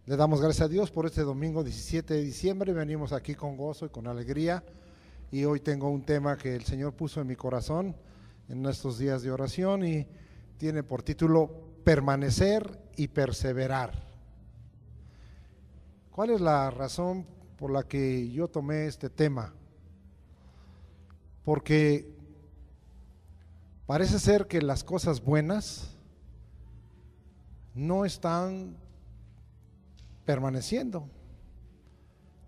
Le damos gracias a Dios por este domingo 17 de diciembre. Venimos aquí con gozo y con alegría. Y hoy tengo un tema que el Señor puso en mi corazón en estos días de oración y tiene por título Permanecer y perseverar. ¿Cuál es la razón por la que yo tomé este tema? Porque parece ser que las cosas buenas no están permaneciendo.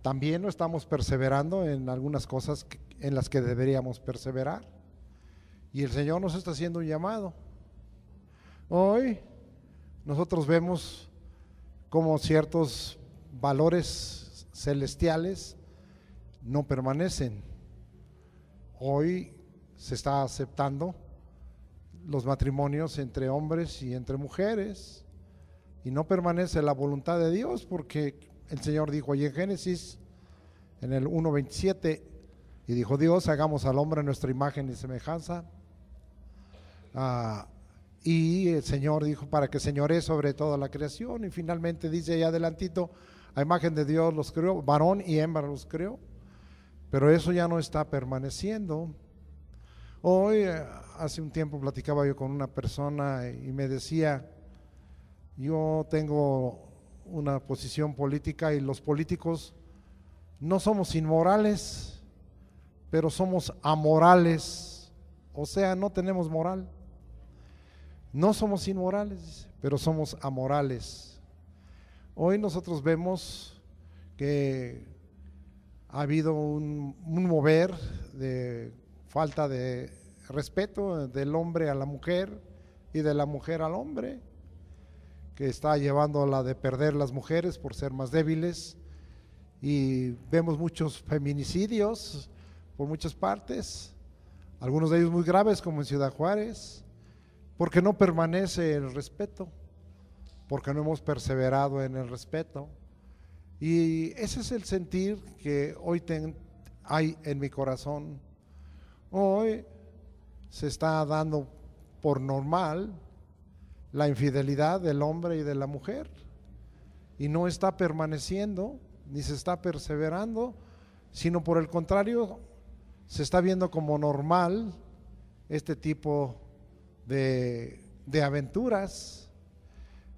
También no estamos perseverando en algunas cosas en las que deberíamos perseverar. Y el Señor nos está haciendo un llamado. Hoy nosotros vemos cómo ciertos valores celestiales no permanecen. Hoy se está aceptando los matrimonios entre hombres y entre mujeres y no permanece la voluntad de Dios, porque el Señor dijo allí en Génesis en el 1:27, y dijo Dios: hagamos al hombre a nuestra imagen y semejanza. Y el Señor dijo para que señoree sobre toda la creación, y finalmente dice allá adelantito: a imagen de Dios los creó, varón y hembra los creó. Pero eso ya no está permaneciendo. Hoy, hace un tiempo platicaba yo con una persona y me decía: yo tengo una posición política y los políticos no somos inmorales, pero somos amorales. O sea, no tenemos moral. No somos inmorales, pero somos amorales. Hoy nosotros vemos que ha habido un mover de falta de respeto del hombre a la mujer y de la mujer al hombre, que está llevando a la de perder las mujeres por ser más débiles, y vemos muchos feminicidios por muchas partes, algunos de ellos muy graves como en Ciudad Juárez, porque no permanece el respeto, porque no hemos perseverado en el respeto. Y ese es el sentir que hoy hay en mi corazón. Hoy se está dando por normal la infidelidad del hombre y de la mujer, y no está permaneciendo ni se está perseverando, sino por el contrario se está viendo como normal este tipo de aventuras,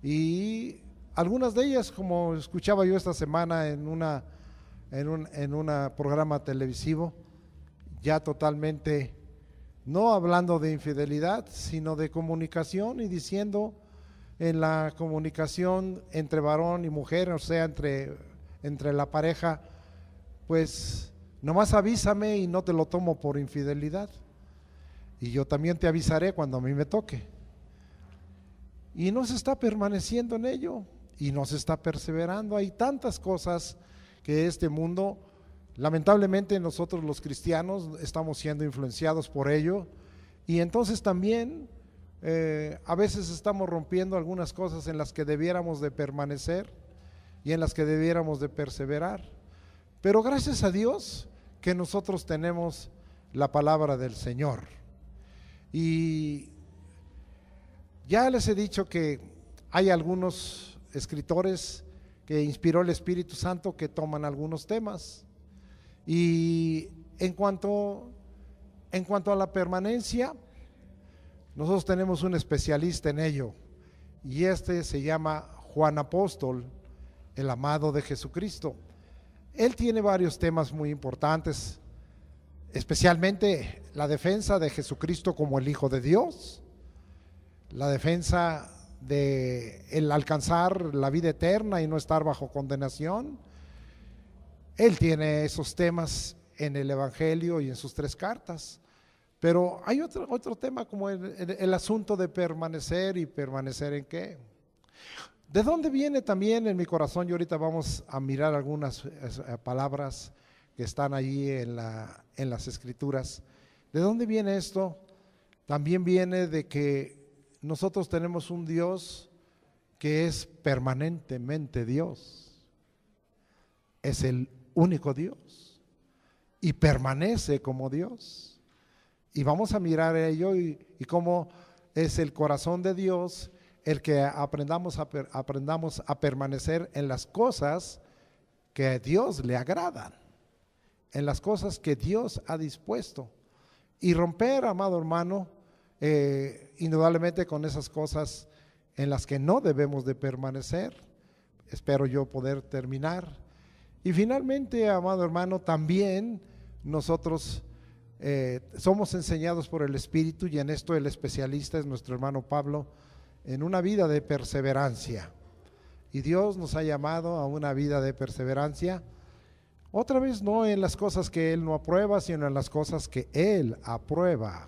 y algunas de ellas, como escuchaba yo esta semana en un programa televisivo, ya totalmente no hablando de infidelidad, sino de comunicación, y diciendo en la comunicación entre varón y mujer, o sea, entre la pareja, pues nomás avísame y no te lo tomo por infidelidad, y yo también te avisaré cuando a mí me toque. Y no se está permaneciendo en ello, y no se está perseverando. Hay tantas cosas que este mundo, lamentablemente nosotros los cristianos estamos siendo influenciados por ello, y entonces también a veces estamos rompiendo algunas cosas en las que debiéramos de permanecer y en las que debiéramos de perseverar. Pero gracias a Dios que nosotros tenemos la palabra del Señor. Y ya les he dicho que hay algunos escritores que inspiró el Espíritu Santo que toman algunos temas. Y en cuanto a la permanencia, nosotros tenemos un especialista en ello, y este se llama Juan Apóstol, el amado de Jesucristo. Él tiene varios temas muy importantes, especialmente la defensa de Jesucristo como el Hijo de Dios, la defensa de el alcanzar la vida eterna y no estar bajo condenación. Él tiene esos temas en el Evangelio y en sus 3 cartas. Pero hay otro tema como el asunto de permanecer. ¿Y permanecer en qué? ¿De dónde viene también en mi corazón? Y ahorita vamos a mirar algunas palabras que están allí en las Escrituras. ¿De dónde viene esto? También viene de que nosotros tenemos un Dios que es permanentemente Dios. Es el único Dios y permanece como Dios. Y vamos a mirar ello y cómo es el corazón de Dios el que aprendamos a permanecer en las cosas que a Dios le agradan, en las cosas que Dios ha dispuesto, y romper, amado hermano, indudablemente con esas cosas en las que no debemos de permanecer. Espero yo poder terminar. Y finalmente, amado hermano, también nosotros somos enseñados por el Espíritu, y en esto el especialista es nuestro hermano Pablo, en una vida de perseverancia. Y Dios nos ha llamado a una vida de perseverancia, otra vez no en las cosas que Él no aprueba, sino en las cosas que Él aprueba.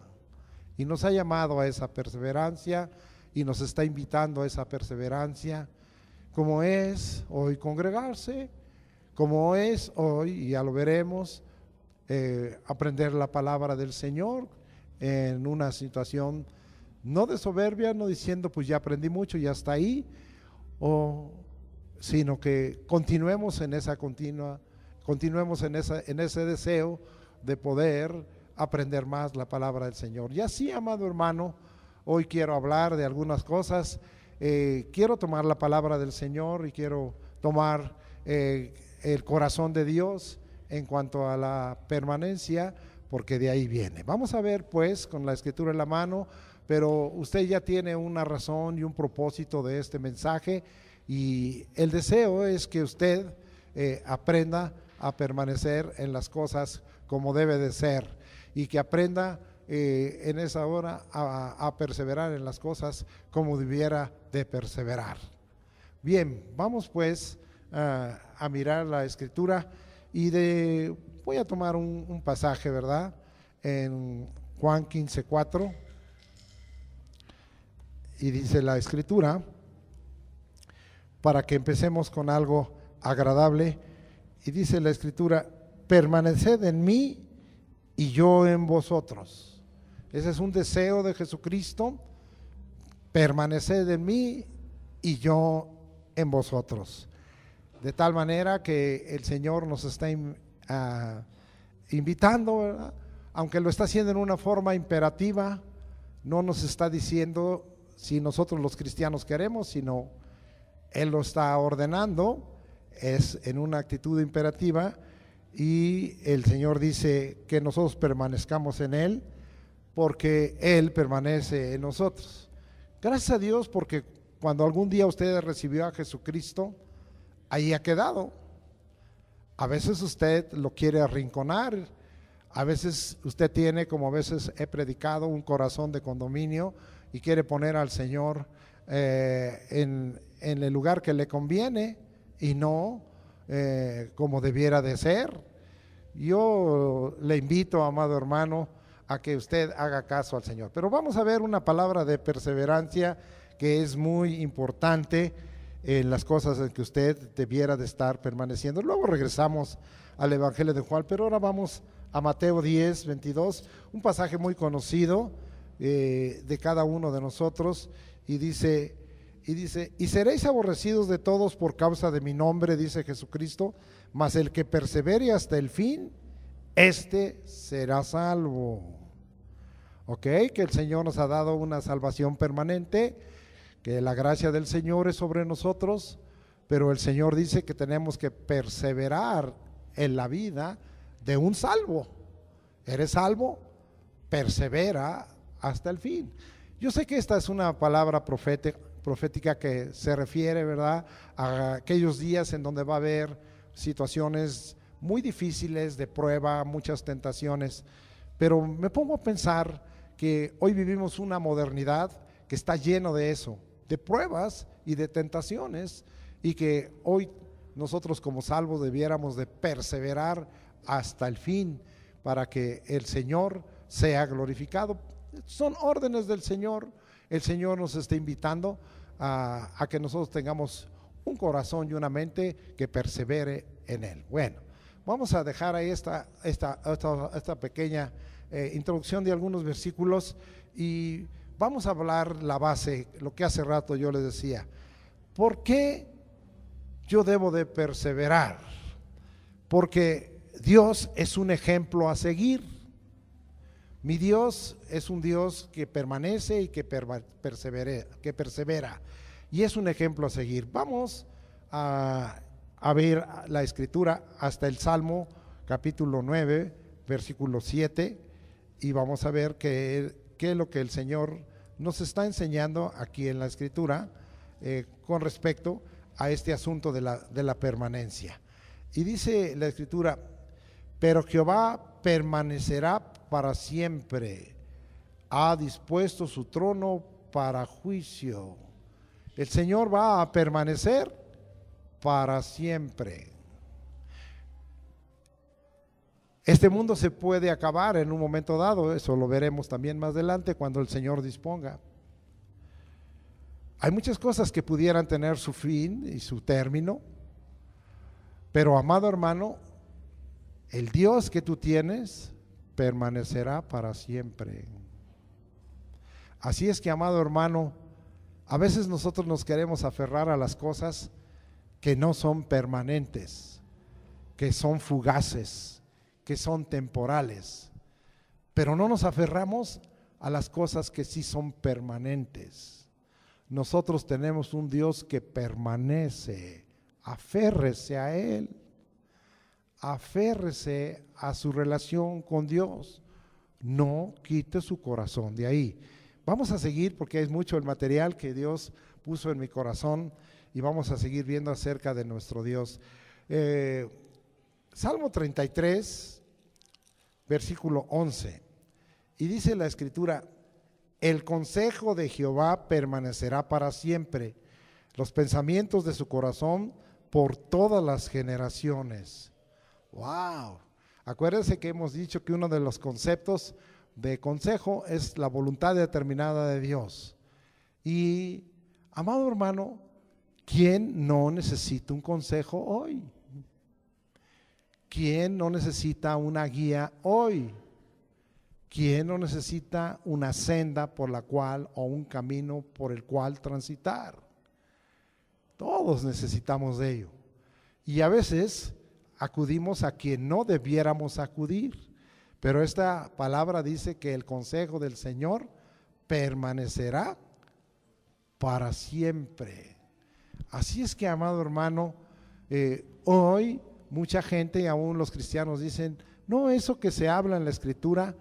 Y nos ha llamado a esa perseverancia y nos está invitando a esa perseverancia, como es hoy congregarse, como es hoy, y ya lo veremos, aprender la palabra del Señor en una situación no de soberbia, no diciendo pues ya aprendí mucho y hasta ahí, sino que continuemos en ese deseo de poder aprender más la palabra del Señor. Y así, amado hermano, hoy quiero hablar de algunas cosas. Quiero tomar la palabra del Señor y quiero tomar el corazón de Dios en cuanto a la permanencia, porque de ahí viene. Vamos a ver pues con la escritura en la mano, pero usted ya tiene una razón y un propósito de este mensaje, y el deseo es que usted aprenda a permanecer en las cosas como debe de ser, y que aprenda en esa hora a perseverar en las cosas como debiera de perseverar. Bien, vamos pues a mirar la escritura, y voy a tomar un pasaje, ¿verdad? En Juan 15:4, y dice la escritura, para que empecemos con algo agradable, y dice la escritura: permaneced en mí y yo en vosotros. Ese es un deseo de Jesucristo: permaneced en mí y yo en vosotros. De tal manera que el Señor nos está invitando, ¿verdad? Aunque lo está haciendo en una forma imperativa, no nos está diciendo si nosotros los cristianos queremos, sino Él lo está ordenando, es en una actitud imperativa, y el Señor dice que nosotros permanezcamos en Él, porque Él permanece en nosotros. Gracias a Dios, porque cuando algún día usted recibió a Jesucristo, ahí ha quedado. A veces usted lo quiere arrinconar, a veces usted tiene, como a veces he predicado, un corazón de condominio y quiere poner al Señor en el lugar que le conviene y no como debiera de ser. Yo le invito, amado hermano, a que usted haga caso al Señor. Pero vamos a ver una palabra de perseverancia que es muy importante en las cosas en que usted debiera de estar permaneciendo. Luego regresamos al Evangelio de Juan, pero ahora vamos a Mateo 10:22, un pasaje muy conocido de cada uno de nosotros, y dice, y seréis aborrecidos de todos por causa de mi nombre, dice Jesucristo, mas el que persevere hasta el fin, este será salvo. Ok, que el Señor nos ha dado una salvación permanente, que la gracia del Señor es sobre nosotros, pero el Señor dice que tenemos que perseverar en la vida de un salvo. ¿Eres salvo? Persevera hasta el fin. Yo sé que esta es una palabra profética que se refiere, ¿verdad?, a aquellos días en donde va a haber situaciones muy difíciles de prueba, muchas tentaciones, pero me pongo a pensar que hoy vivimos una modernidad que está lleno de eso, de pruebas y de tentaciones, y que hoy nosotros como salvos debiéramos de perseverar hasta el fin para que el Señor sea glorificado. Son órdenes del Señor. El Señor nos está invitando a que nosotros tengamos un corazón y una mente que persevere en Él. Bueno, vamos a dejar ahí esta pequeña introducción de algunos versículos, y vamos a hablar la base, lo que hace rato yo les decía. ¿Por qué yo debo de perseverar? Porque Dios es un ejemplo a seguir. Mi Dios es un Dios que permanece y que persevera. Y es un ejemplo a seguir. Vamos a ver la escritura hasta el Salmo capítulo 9, versículo 7, y vamos a ver qué es lo que el Señor nos está enseñando aquí en la escritura con respecto a este asunto de la permanencia. Y dice la escritura: pero Jehová permanecerá para siempre, ha dispuesto su trono para juicio. El Señor va a permanecer para siempre. Este mundo se puede acabar en un momento dado, eso lo veremos también más adelante cuando el Señor disponga. Hay muchas cosas que pudieran tener su fin y su término, pero amado hermano, el Dios que tú tienes permanecerá para siempre. Así es que, amado hermano, a veces nosotros nos queremos aferrar a las cosas que no son permanentes, que son fugaces, que son temporales, pero no nos aferramos a las cosas que sí son permanentes. Nosotros tenemos un Dios que permanece. Aférrese a Él, aférrese a su relación con Dios, no quite su corazón de ahí. Vamos a seguir porque es mucho el material que Dios puso en mi corazón y vamos a seguir viendo acerca de nuestro Dios. Salmo 33, versículo 11, y dice la escritura: el consejo de Jehová permanecerá para siempre, los pensamientos de su corazón por todas las generaciones. ¡Wow! Acuérdense que hemos dicho que uno de los conceptos de consejo es la voluntad determinada de Dios. Y, amado hermano, ¿quién no necesita un consejo hoy? ¿Quién no necesita una guía hoy? ¿Quién no necesita una senda por la cual o un camino por el cual transitar? Todos necesitamos de ello. Y a veces acudimos a quien no debiéramos acudir. Pero esta palabra dice que el consejo del Señor permanecerá para siempre. Así es que, amado hermano, hoy mucha gente y aún los cristianos dicen: no, eso que se habla en la escritura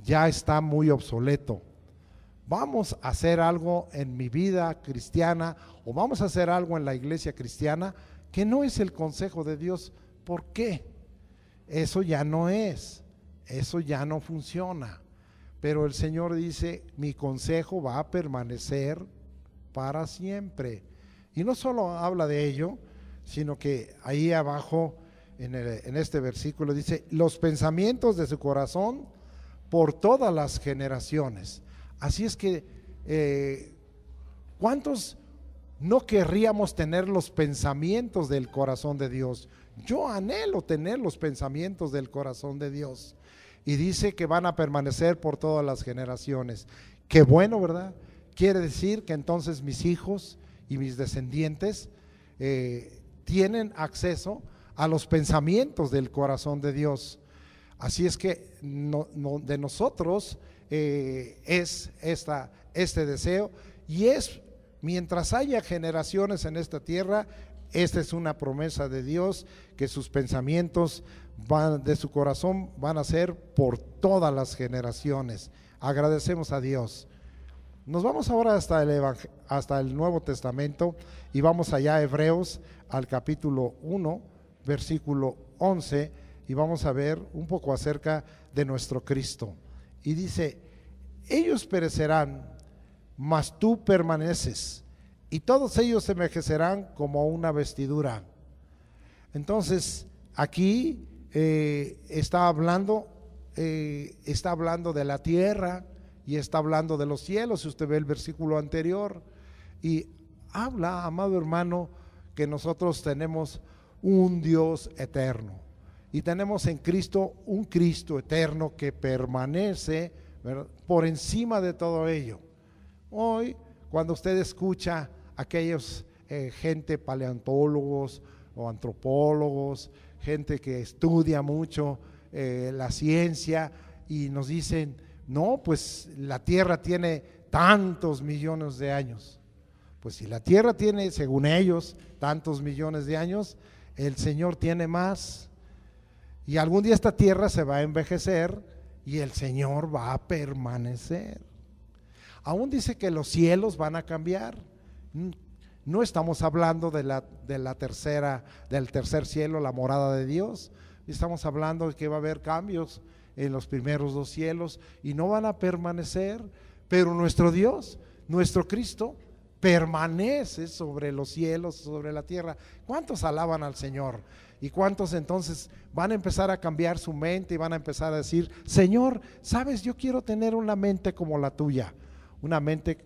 ya está muy obsoleto. Vamos a hacer algo en mi vida cristiana o vamos a hacer algo en la iglesia cristiana que no es el consejo de Dios. ¿Por qué? Eso ya no es, eso ya no funciona. Pero el Señor dice: mi consejo va a permanecer para siempre. Y no solo habla de ello, sino que ahí abajo en este versículo dice: los pensamientos de su corazón por todas las generaciones. Así es que, ¿cuántos no querríamos tener los pensamientos del corazón de Dios? Yo anhelo tener los pensamientos del corazón de Dios. Y dice que van a permanecer por todas las generaciones. Qué bueno, ¿verdad? Quiere decir que entonces mis hijos y mis descendientes tienen acceso a los pensamientos del corazón de Dios. Así es que de nosotros es este deseo, y es mientras haya generaciones en esta tierra. Esta es una promesa de Dios, que sus pensamientos de su corazón van a ser por todas las generaciones. Agradecemos a Dios. Nos vamos ahora hasta el Nuevo Testamento y vamos allá a Hebreos al capítulo 1, versículo 11, y vamos a ver un poco acerca de nuestro Cristo. Y dice: ellos perecerán, mas tú permaneces, y todos ellos se envejecerán como una vestidura. Entonces aquí está hablando de la tierra y está hablando de los cielos. Si usted ve el versículo anterior, y habla, amado hermano, que nosotros tenemos un Dios eterno y tenemos en Cristo un Cristo eterno que permanece, ¿verdad?, por encima de todo ello. Hoy, cuando usted escucha aquellos gente paleontólogos o antropólogos, gente que estudia mucho la ciencia, y nos dicen: No, pues la tierra tiene tantos millones de años. Pues si la tierra tiene, según ellos, tantos millones de años, el Señor tiene más. Y algún día esta tierra se va a envejecer y el Señor va a permanecer. Aún dice que los cielos van a cambiar. No estamos hablando del tercer cielo, la morada de Dios. Estamos hablando de que va a haber cambios en los primeros dos cielos y no van a permanecer, pero nuestro Dios, nuestro Cristo, permanece sobre los cielos, sobre la tierra. ¿Cuántos alaban al Señor? ¿Y cuántos entonces van a empezar a cambiar su mente y van a empezar a decir, Señor, sabes, yo quiero tener una mente como la tuya, una mente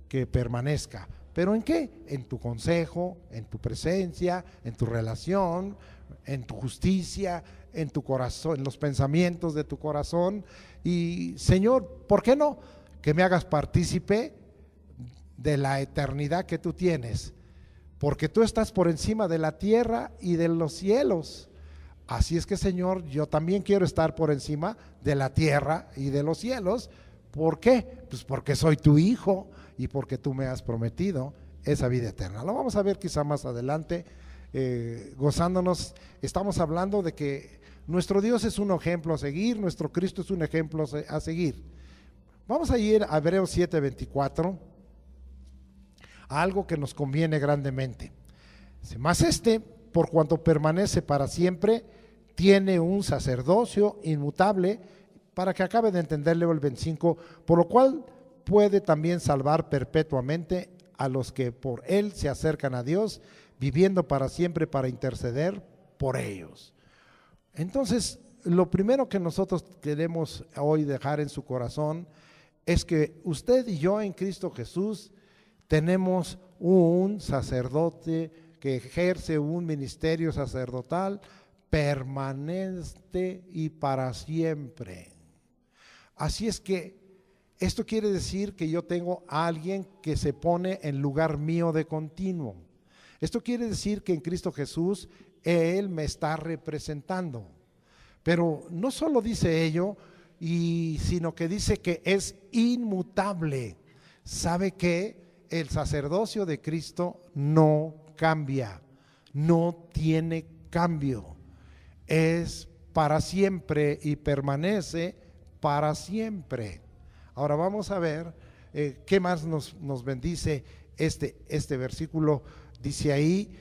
que permanezca? ¿Pero en qué? En tu consejo, en tu presencia, en tu relación, en tu justicia, en tu corazón, en los pensamientos de tu corazón. Y Señor, ¿por qué no? Que me hagas partícipe de la eternidad que tú tienes, porque tú estás por encima de la tierra y de los cielos. Así es que, Señor, yo también quiero estar por encima de la tierra y de los cielos. ¿Por qué? Pues porque soy tu hijo y porque tú me has prometido esa vida eterna. Lo vamos a ver quizá más adelante, gozándonos. Estamos hablando de que nuestro Dios es un ejemplo a seguir, nuestro Cristo es un ejemplo a seguir. Vamos a ir a Hebreos 7:24, a algo que nos conviene grandemente. Mas por cuanto permanece para siempre, tiene un sacerdocio inmutable, para que acabe de entenderle el 25, por lo cual puede también salvar perpetuamente a los que por él se acercan a Dios, viviendo para siempre para interceder por ellos. Entonces, lo primero que nosotros queremos hoy dejar en su corazón es que usted y yo en Cristo Jesús tenemos un sacerdote que ejerce un ministerio sacerdotal permanente y para siempre. Así es que esto quiere decir que yo tengo a alguien que se pone en lugar mío de continuo. Esto quiere decir que en Cristo Jesús Él me está representando. Pero no solo dice ello, sino que dice que es inmutable. ¿Sabe qué? El sacerdocio de Cristo no cambia, no tiene cambio. Es para siempre y permanece para siempre. Ahora vamos a ver qué más nos bendice este versículo. Dice ahí,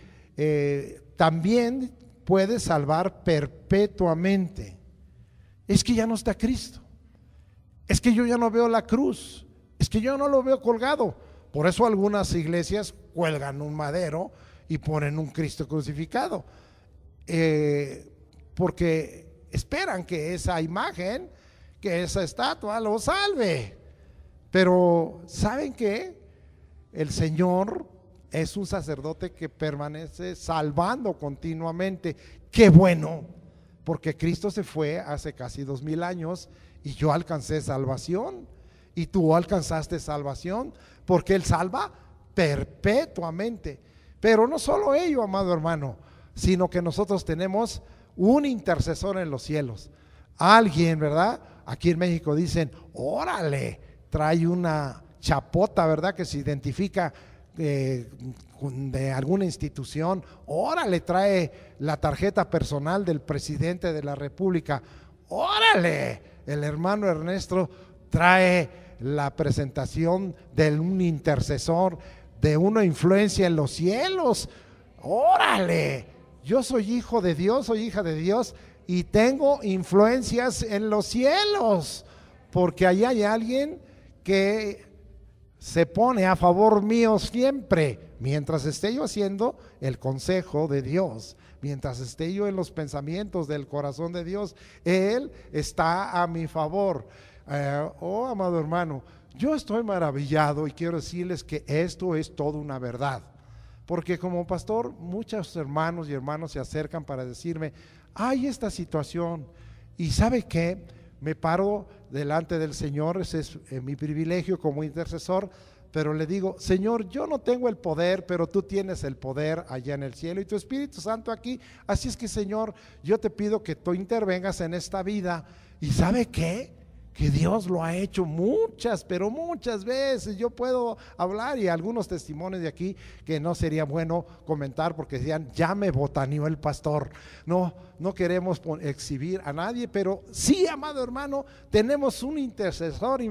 también puede salvar perpetuamente. Es que ya no está Cristo, es que yo ya no veo la cruz, es que yo no lo veo colgado. Por eso algunas iglesias cuelgan un madero y ponen un Cristo crucificado, porque esperan que esa imagen, que esa estatua lo salve. Pero ¿saben qué? El Señor es un sacerdote que permanece salvando continuamente. ¡Qué bueno! Porque Cristo se fue hace casi 2000 años y yo alcancé salvación y tú alcanzaste salvación, porque Él salva perpetuamente. Pero no solo ello, amado hermano, sino que nosotros tenemos un intercesor en los cielos. Alguien, ¿verdad? Aquí en México dicen, órale, trae una chapota, ¿verdad? Que se identifica de alguna institución. Órale, trae la tarjeta personal del presidente de la República. Órale, el hermano Ernesto trae la presentación de un intercesor, de una influencia en los cielos. Órale, yo soy hijo de Dios, soy hija de Dios y tengo influencias en los cielos, porque allá hay alguien que se pone a favor mío siempre, mientras esté yo haciendo el consejo de Dios, mientras esté yo en los pensamientos del corazón de Dios, Él está a mi favor. Amado hermano, yo estoy maravillado y quiero decirles que esto es toda una verdad, porque como pastor muchos hermanos y hermanas se acercan para decirme, hay esta situación, y ¿sabe qué? Me paro delante del Señor, ese es mi privilegio como intercesor, pero le digo, Señor, yo no tengo el poder, pero tú tienes el poder allá en el cielo y tu Espíritu Santo aquí, así es que, Señor, yo te pido que tú intervengas en esta vida. ¿Y sabe qué? que Dios lo ha hecho muchas, pero muchas veces. Yo puedo hablar y algunos testimonios de aquí que no sería bueno comentar porque decían, ya me botaneó el pastor. No queremos exhibir a nadie, pero sí, amado hermano, tenemos un intercesor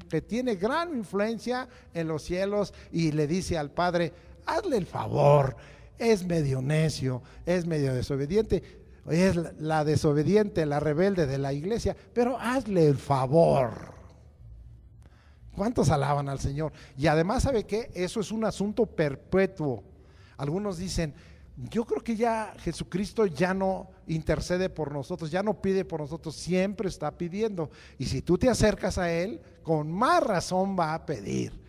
que tiene gran influencia en los cielos y le dice al Padre, hazle el favor, es medio necio, es medio desobediente. Es la desobediente, la rebelde de la iglesia, pero hazle el favor. ¿Cuántos alaban al Señor? Y además, ¿sabe qué? Eso es un asunto perpetuo. Algunos dicen, yo creo que ya Jesucristo ya no intercede por nosotros, ya no pide por nosotros, siempre está pidiendo. Y si tú te acercas a Él, con más razón va a pedir.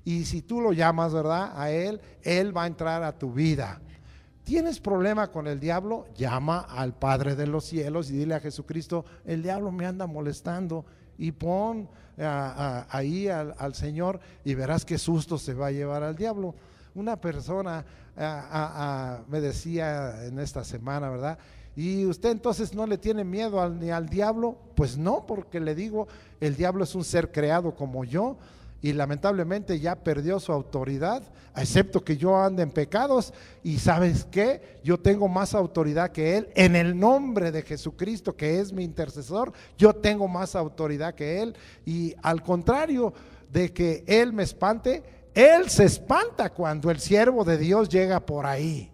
Y si tú lo llamas, ¿verdad? A Él va a entrar a tu vida. ¿Tienes problema con el diablo? Llama al Padre de los cielos y dile a Jesucristo, el diablo me anda molestando, y pon ahí al Señor y verás qué susto se va a llevar al diablo. Una persona me decía en esta semana, ¿verdad? ¿Y usted entonces no le tiene miedo ni al diablo? Pues no, porque le digo, el diablo es un ser creado como yo, y lamentablemente ya perdió su autoridad, excepto que yo ande en pecados. Y ¿sabes qué? Yo tengo más autoridad que él. En el nombre de Jesucristo, que es mi intercesor, yo tengo más autoridad que él. Y al contrario de que él me espante, él se espanta cuando el siervo de Dios llega por ahí.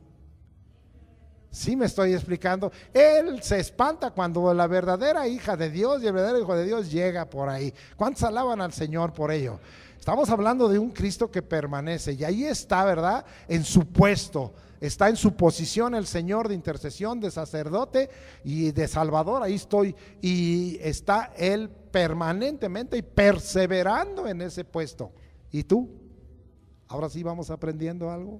¿Sí me estoy explicando? Él se espanta cuando la verdadera hija de Dios y el verdadero hijo de Dios llega por ahí. ¿Cuántos alaban al Señor por ello? Estamos hablando de un Cristo que permanece, y ahí está, ¿verdad? En su puesto, está en su posición el Señor de intercesión, de sacerdote y de Salvador. Ahí estoy, y está Él permanentemente y perseverando en ese puesto. ¿Y tú? Ahora sí vamos aprendiendo algo.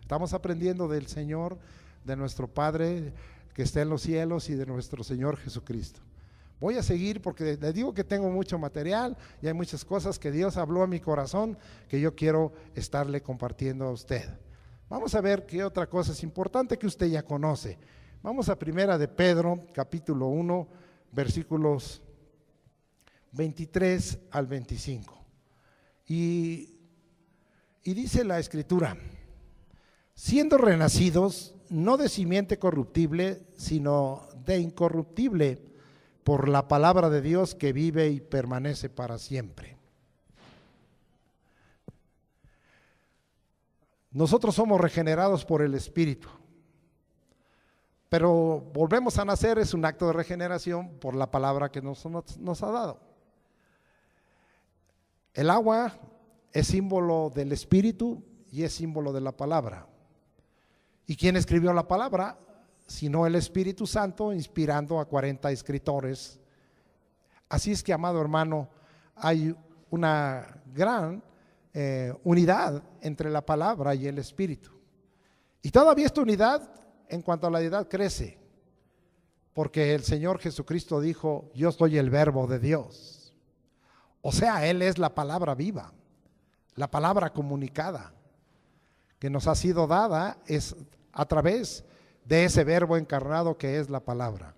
Estamos aprendiendo del Señor, de nuestro Padre que está en los cielos y de nuestro Señor Jesucristo. Voy a seguir porque les digo que tengo mucho material y hay muchas cosas que Dios habló a mi corazón que yo quiero estarle compartiendo a usted. Vamos a ver qué otra cosa es importante que usted ya conoce. Vamos a Primera de Pedro, capítulo 1, versículos 23 al 25. Y dice la Escritura, siendo renacidos, no de simiente corruptible, sino de incorruptible, por la palabra de Dios que vive y permanece para siempre. Nosotros somos regenerados por el Espíritu, pero volvemos a nacer, es un acto de regeneración por la palabra que nos ha dado. El agua es símbolo del Espíritu y es símbolo de la palabra. ¿Y quién escribió la palabra? Sino el Espíritu Santo, inspirando a 40 escritores. Así es que, amado hermano, hay una gran unidad entre la palabra y el Espíritu. Y todavía esta unidad en cuanto a la deidad crece, porque el Señor Jesucristo dijo, yo soy el verbo de Dios. O sea, Él es la palabra viva, la palabra comunicada, que nos ha sido dada es a través de ese verbo encarnado que es la palabra.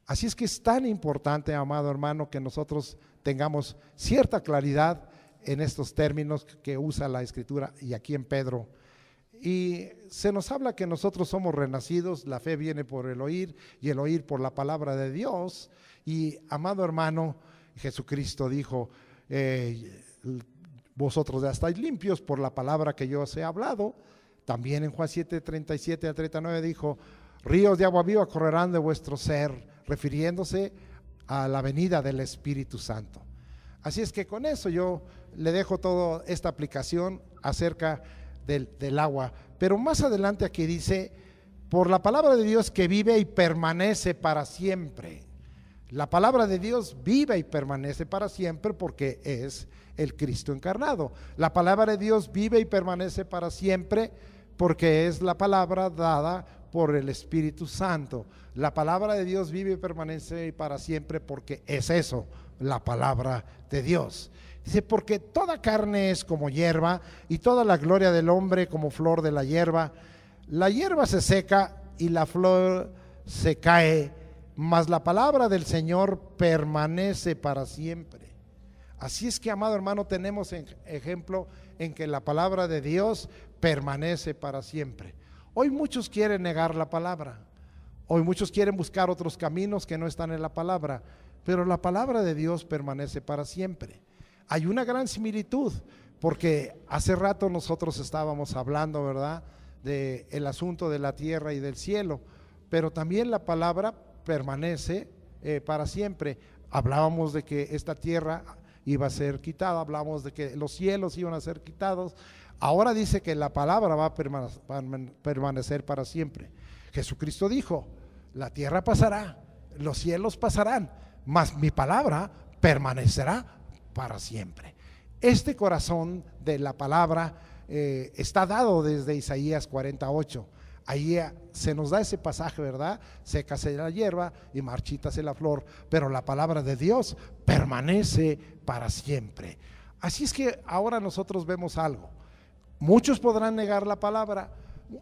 Así es que es tan importante, amado hermano, que nosotros tengamos cierta claridad en estos términos que usa la Escritura y aquí en Pedro. Y se nos habla que nosotros somos renacidos, la fe viene por el oír y el oír por la palabra de Dios. Y, amado hermano, Jesucristo dijo, vosotros ya estáis limpios por la palabra que yo os he hablado. También en Juan 7, 37 al 39 dijo, ríos de agua viva correrán de vuestro ser, refiriéndose a la venida del Espíritu Santo. Así es que con eso yo le dejo toda esta aplicación acerca del agua. Pero más adelante aquí dice, por la palabra de Dios que vive y permanece para siempre. La palabra de Dios vive y permanece para siempre porque es el Cristo encarnado. La palabra de Dios vive y permanece para siempre porque es la palabra dada por el Espíritu Santo. La palabra de Dios vive y permanece para siempre porque es eso, la palabra de Dios. Dice, porque toda carne es como hierba y toda la gloria del hombre como flor de la hierba. La hierba se seca y la flor se cae, mas la palabra del Señor permanece para siempre. Así es que, amado hermano, tenemos ejemplo en que la palabra de Dios permanece para siempre. Hoy muchos quieren negar la palabra, hoy muchos quieren buscar otros caminos que no están en la palabra, pero la palabra de Dios permanece para siempre. Hay una gran similitud, porque hace rato nosotros estábamos hablando, ¿verdad?, de el asunto de la tierra y del cielo, pero también la palabra permanece para siempre. Hablábamos de que esta tierra iba a ser quitada, hablábamos de que los cielos iban a ser quitados. Ahora dice que la palabra va a permanecer para siempre. Jesucristo dijo: la tierra pasará, los cielos pasarán, mas mi palabra permanecerá para siempre. Este corazón de la palabra está dado desde Isaías 48. Ahí se nos da ese pasaje, ¿verdad? Sécase la hierba y marchítase la flor, pero la palabra de Dios permanece para siempre. Así es que ahora nosotros vemos algo. Muchos podrán negar la palabra.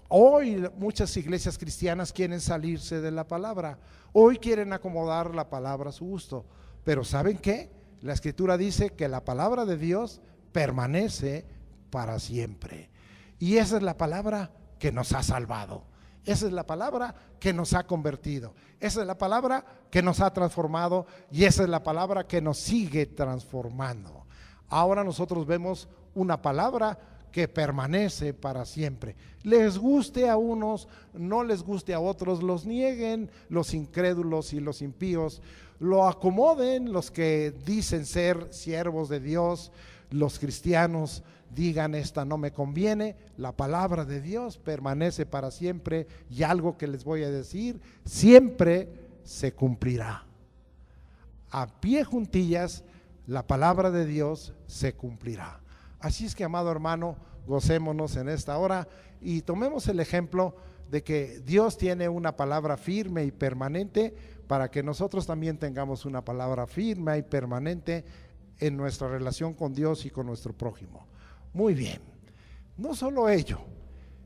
Hoy muchas iglesias cristianas quieren salirse de la palabra. Hoy quieren acomodar la palabra a su gusto. Pero ¿saben qué? La Escritura dice que la palabra de Dios permanece para siempre. Y esa es la palabra que nos ha salvado. Esa es la palabra que nos ha convertido. Esa es la palabra que nos ha transformado, y esa es la palabra que nos sigue transformando. Ahora nosotros vemos una palabra que permanece para siempre. Les guste a unos, no les guste a otros, los nieguen los incrédulos y los impíos, lo acomoden los que dicen ser siervos de Dios, los cristianos digan: esta no me conviene, la palabra de Dios permanece para siempre, y algo que les voy a decir siempre se cumplirá. A pie juntillas, la palabra de Dios se cumplirá. Así es que, amado hermano, gocémonos en esta hora y tomemos el ejemplo de que Dios tiene una palabra firme y permanente, para que nosotros también tengamos una palabra firme y permanente en nuestra relación con Dios y con nuestro prójimo. Muy bien, no solo ello,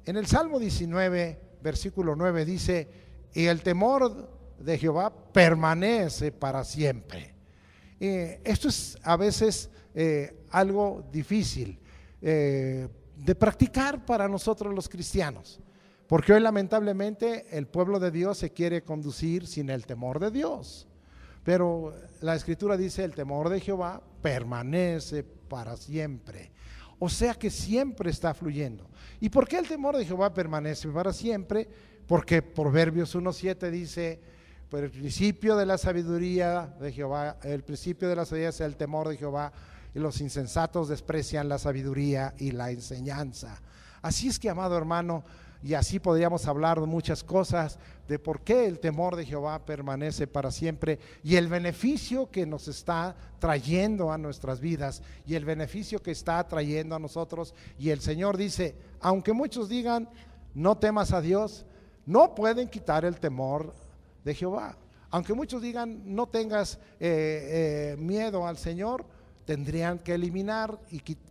en el Salmo 19, versículo 9 dice: y el temor de Jehová permanece para siempre. Esto es a veces algo difícil de practicar para nosotros los cristianos, porque hoy lamentablemente el pueblo de Dios se quiere conducir sin el temor de Dios. Pero la Escritura dice: el temor de Jehová permanece para siempre. O sea que siempre está fluyendo. ¿Y por qué el temor de Jehová permanece para siempre? Porque Proverbios 1:7 dice: por el principio de la sabiduría de Jehová, el principio de la sabiduría es el temor de Jehová, y los insensatos desprecian la sabiduría y la enseñanza. Así es que, amado hermano, y así podríamos hablar de muchas cosas, de por qué el temor de Jehová permanece para siempre, y el beneficio que nos está trayendo a nuestras vidas, y el beneficio que está trayendo a nosotros. Y el Señor dice: aunque muchos digan no temas a Dios, no pueden quitar el temor de Jehová. Aunque muchos digan no tengas miedo al Señor, tendrían que eliminar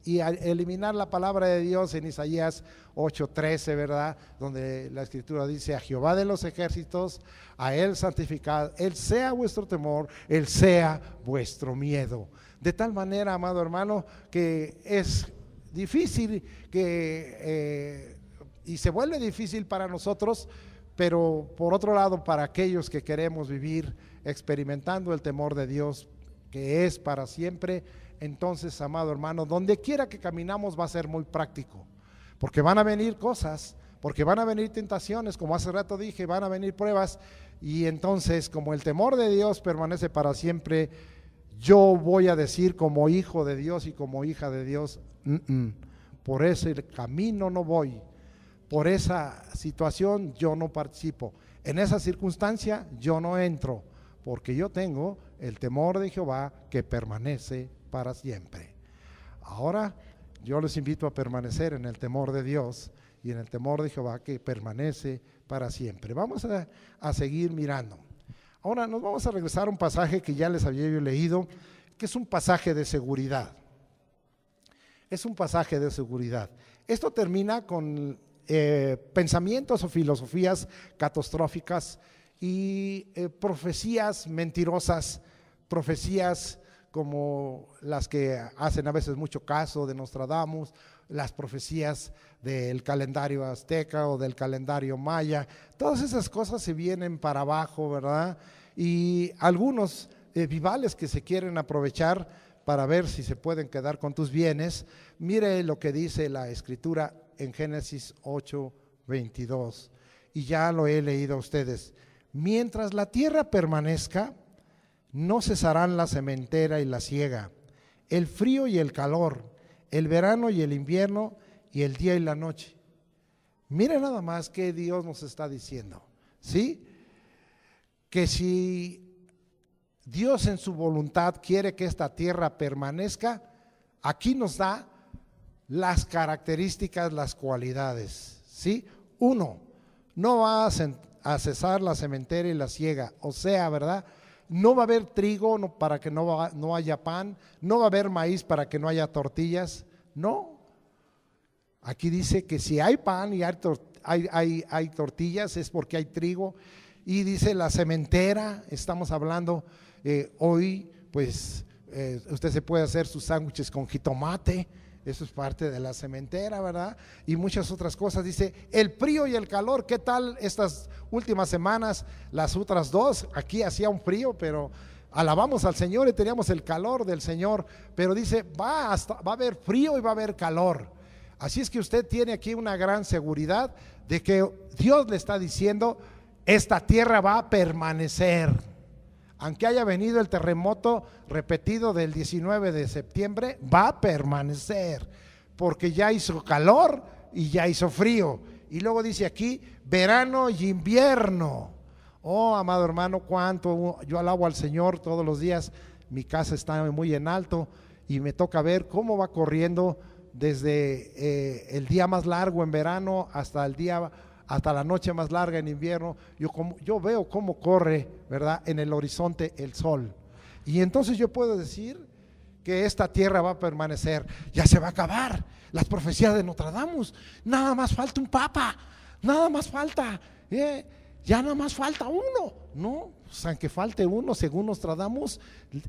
y eliminar la palabra de Dios en Isaías 8:13, ¿verdad? Donde la Escritura dice: a Jehová de los ejércitos, a Él santificad, Él sea vuestro temor, Él sea vuestro miedo. De tal manera, amado hermano, que es difícil y se vuelve difícil para nosotros, pero por otro lado, para aquellos que queremos vivir experimentando el temor de Dios, que es para siempre, entonces, amado hermano, donde quiera que caminamos va a ser muy práctico, porque van a venir cosas, porque van a venir tentaciones, como hace rato dije, van a venir pruebas, y entonces, como el temor de Dios permanece para siempre, yo voy a decir como hijo de Dios y como hija de Dios: por ese camino no voy, por esa situación yo no participo, en esa circunstancia yo no entro, porque yo tengo el temor de Jehová que permanece para siempre. Ahora yo les invito a permanecer en el temor de Dios y en el temor de Jehová que permanece para siempre. Vamos a seguir mirando. Ahora nos vamos a regresar a un pasaje que ya les había yo leído, que es un pasaje de seguridad. Es un pasaje de seguridad. Esto termina con pensamientos o filosofías catastróficas, y profecías mentirosas, profecías como las que hacen a veces mucho caso de Nostradamus, las profecías del calendario azteca o del calendario maya, todas esas cosas se vienen para abajo, ¿verdad? Y algunos vivales que se quieren aprovechar para ver si se pueden quedar con tus bienes. Mire lo que dice la Escritura en Génesis 8:22, y ya lo he leído a ustedes. Mientras la tierra permanezca, no cesarán la sementera y la siega, el frío y el calor, el verano y el invierno, y el día y la noche. Mire nada más que Dios nos está diciendo, ¿sí? Que si Dios en su voluntad quiere que esta tierra permanezca, aquí nos da las características, las cualidades, ¿sí? Uno, no va a cesar la sementera y la siega, o sea, ¿verdad? No va a haber trigo para que no haya pan, no va a haber maíz para que no haya tortillas, no. Aquí dice que si hay pan y hay tortillas es porque hay trigo. Y dice la sementera, estamos hablando hoy, pues usted se puede hacer sus sándwiches con jitomate, eso es parte de la sementera, ¿verdad? Y muchas otras cosas. Dice el frío y el calor. ¿Qué tal estas últimas semanas? Las otras dos, aquí hacía un frío, pero alabamos al Señor y teníamos el calor del Señor. Pero dice, va a haber frío y va a haber calor. Así es que usted tiene aquí una gran seguridad de que Dios le está diciendo, esta tierra va a permanecer. Aunque haya venido el terremoto repetido del 19 de septiembre, va a permanecer, porque ya hizo calor y ya hizo frío. Y luego dice aquí, verano y invierno. Oh, amado hermano, cuánto yo alabo al Señor todos los días. Mi casa está muy en alto y me toca ver cómo va corriendo desde el día más largo en verano hasta la noche más larga en invierno. Yo veo cómo corre, ¿verdad?, en el horizonte el sol. Y entonces yo puedo decir que esta tierra va a permanecer. Ya se va a acabar las profecías de Nostradamus. Nada más falta un papa, nada más falta, ya nada más falta uno. No, pues aunque falte uno, según Nostradamus,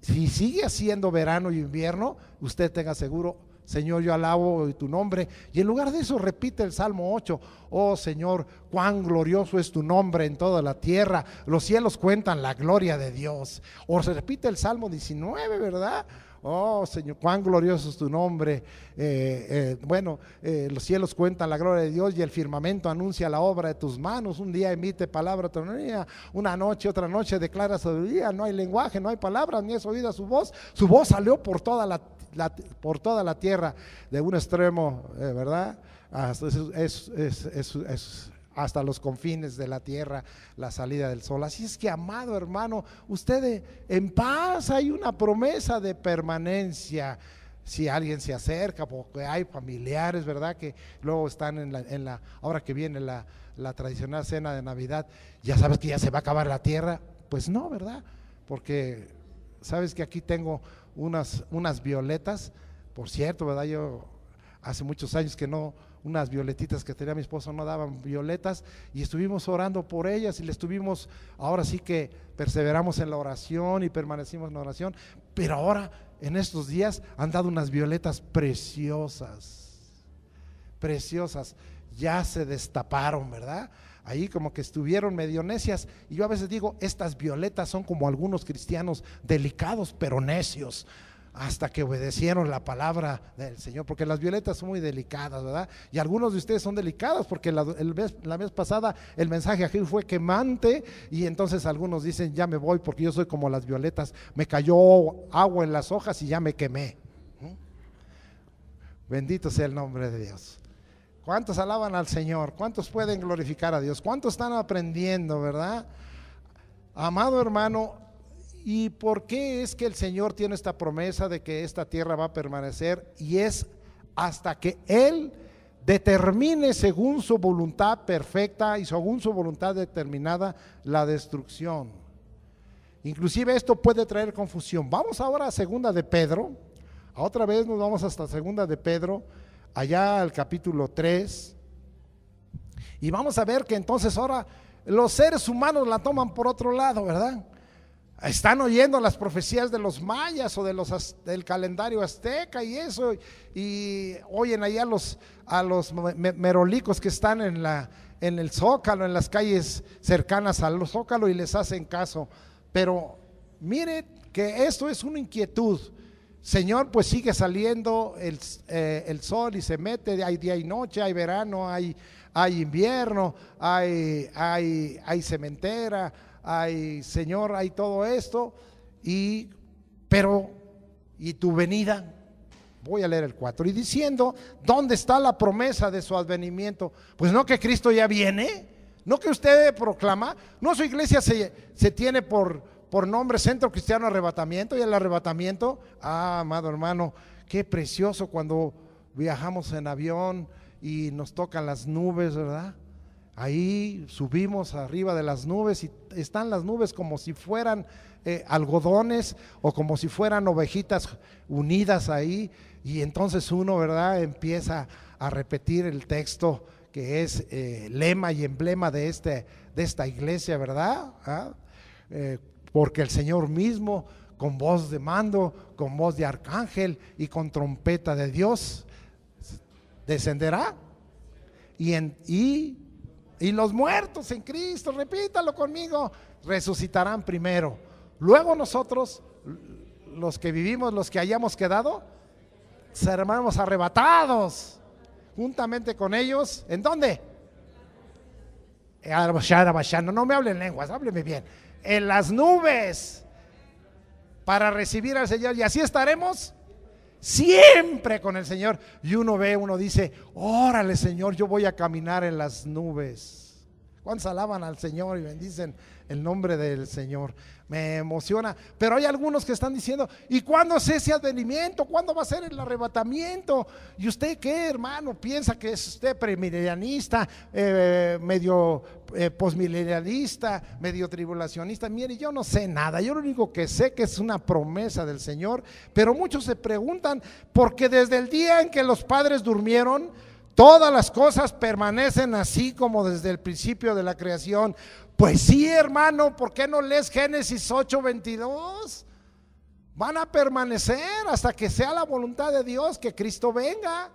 si sigue haciendo verano y invierno, usted tenga seguro, Señor, yo alabo tu nombre. Y en lugar de eso repite el Salmo 8, oh Señor, cuán glorioso es tu nombre en toda la tierra, los cielos cuentan la gloria de Dios. O se repite el Salmo 19, ¿verdad? Oh Señor, cuán glorioso es tu nombre. Los cielos cuentan la gloria de Dios y el firmamento anuncia la obra de tus manos. Un día emite palabra, una noche, otra noche declara sabiduría. No hay lenguaje, no hay palabras, ni es oída su voz. Su voz salió por toda la tierra, de un extremo, ¿verdad? Hasta los confines de la tierra, la salida del sol. Así es que, amado hermano, usted en paz, hay una promesa de permanencia. Si alguien se acerca, porque hay familiares, ¿verdad?, que luego están ahora que viene la tradicional cena de Navidad, ya sabes que ya se va a acabar la tierra. Pues no, ¿verdad? Porque sabes que aquí tengo unas violetas, por cierto, ¿verdad? Yo hace muchos años que no, unas violetitas que tenía mi esposo no daban violetas, y estuvimos orando por ellas, y ahora sí que perseveramos en la oración y permanecimos en la oración, pero ahora en estos días han dado unas violetas preciosas, ya se destaparon, ¿verdad? Ahí como que estuvieron medio necias, y yo a veces digo, estas violetas son como algunos cristianos delicados pero necios, hasta que obedecieron la palabra del Señor, porque las violetas son muy delicadas, ¿verdad? Y algunos de ustedes son delicados, porque la vez pasada el mensaje aquí fue quemante, y entonces algunos dicen, ya me voy porque yo soy como las violetas, me cayó agua en las hojas y ya me quemé. Bendito sea el nombre de Dios. ¿Cuántos alaban al Señor? ¿Cuántos pueden glorificar a Dios? ¿Cuántos están aprendiendo, verdad? Amado hermano, ¿y por qué es que el Señor tiene esta promesa de que esta tierra va a permanecer? Y es hasta que Él determine según su voluntad perfecta y según su voluntad determinada la destrucción. Inclusive esto puede traer confusión. Vamos ahora a segunda de Pedro. Otra vez nos vamos hasta segunda de Pedro, allá al capítulo 3. Y vamos a ver que entonces ahora los seres humanos la toman por otro lado, ¿verdad? Están oyendo las profecías de los mayas o del calendario azteca y eso, y oyen ahí a los merolicos que están en el Zócalo, en las calles cercanas al Zócalo, y les hacen caso. Pero mire que esto es una inquietud. Señor, pues sigue saliendo el sol y se mete, hay día y noche, hay verano, hay invierno, hay cementera, Señor, hay todo esto, pero tu venida, voy a leer el 4, y diciendo, ¿dónde está la promesa de su advenimiento? Pues no que Cristo ya viene, no que usted proclama, no, su iglesia se tiene por nombre Centro Cristiano Arrebatamiento, y el arrebatamiento, amado hermano, qué precioso cuando viajamos en avión y nos tocan las nubes, ¿verdad? Ahí subimos arriba de las nubes y están las nubes como si fueran algodones o como si fueran ovejitas unidas ahí, y entonces uno, ¿verdad?, empieza a repetir el texto que es lema y emblema de esta iglesia, ¿verdad? Porque el Señor mismo, con voz de mando, con voz de arcángel y con trompeta de Dios, descenderá, y los muertos en Cristo, repítalo conmigo, resucitarán primero. Luego nosotros, los que vivimos, los que hayamos quedado, seremos arrebatados juntamente con ellos. ¿En dónde? No me hablen lenguas, hábleme bien. En las nubes, para recibir al Señor, y así estaremos siempre con el Señor. Y uno dice, órale Señor, yo voy a caminar en las nubes. ¿Cuántos alaban al Señor y bendicen el nombre del Señor? Me emociona. Pero hay algunos que están diciendo, ¿y cuándo es ese advenimiento? ¿Cuándo va a ser el arrebatamiento? ¿Y usted qué, hermano? ¿Piensa que es usted premilenialista, medio posmilenialista, medio tribulacionista? Mire, yo no sé nada. Yo lo único que sé que es una promesa del Señor. Pero muchos se preguntan, porque desde el día en que los padres durmieron, todas las cosas permanecen así como desde el principio de la creación. Pues sí, hermano, ¿por qué no lees Génesis 8:22? Van a permanecer hasta que sea la voluntad de Dios que Cristo venga.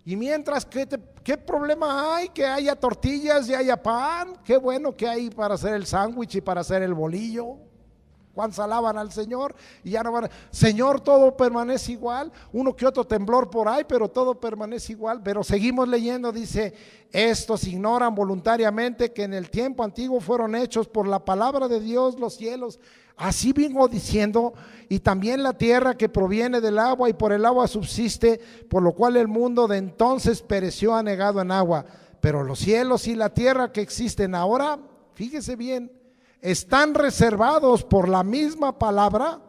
Y mientras, ¿qué problema hay? Que haya tortillas y haya pan. Qué bueno que hay para hacer el sándwich y para hacer el bolillo. ¿Cuántos alaban al Señor? Y ya no van Señor, todo permanece igual, uno que otro temblor por ahí, pero todo permanece igual. Pero seguimos leyendo, dice, estos ignoran voluntariamente que en el tiempo antiguo fueron hechos por la palabra de Dios los cielos. Así vengo diciendo, y también la tierra que proviene del agua y por el agua subsiste, por lo cual el mundo de entonces pereció anegado en agua. Pero los cielos y la tierra que existen ahora, fíjese bien, están reservados por la misma palabra.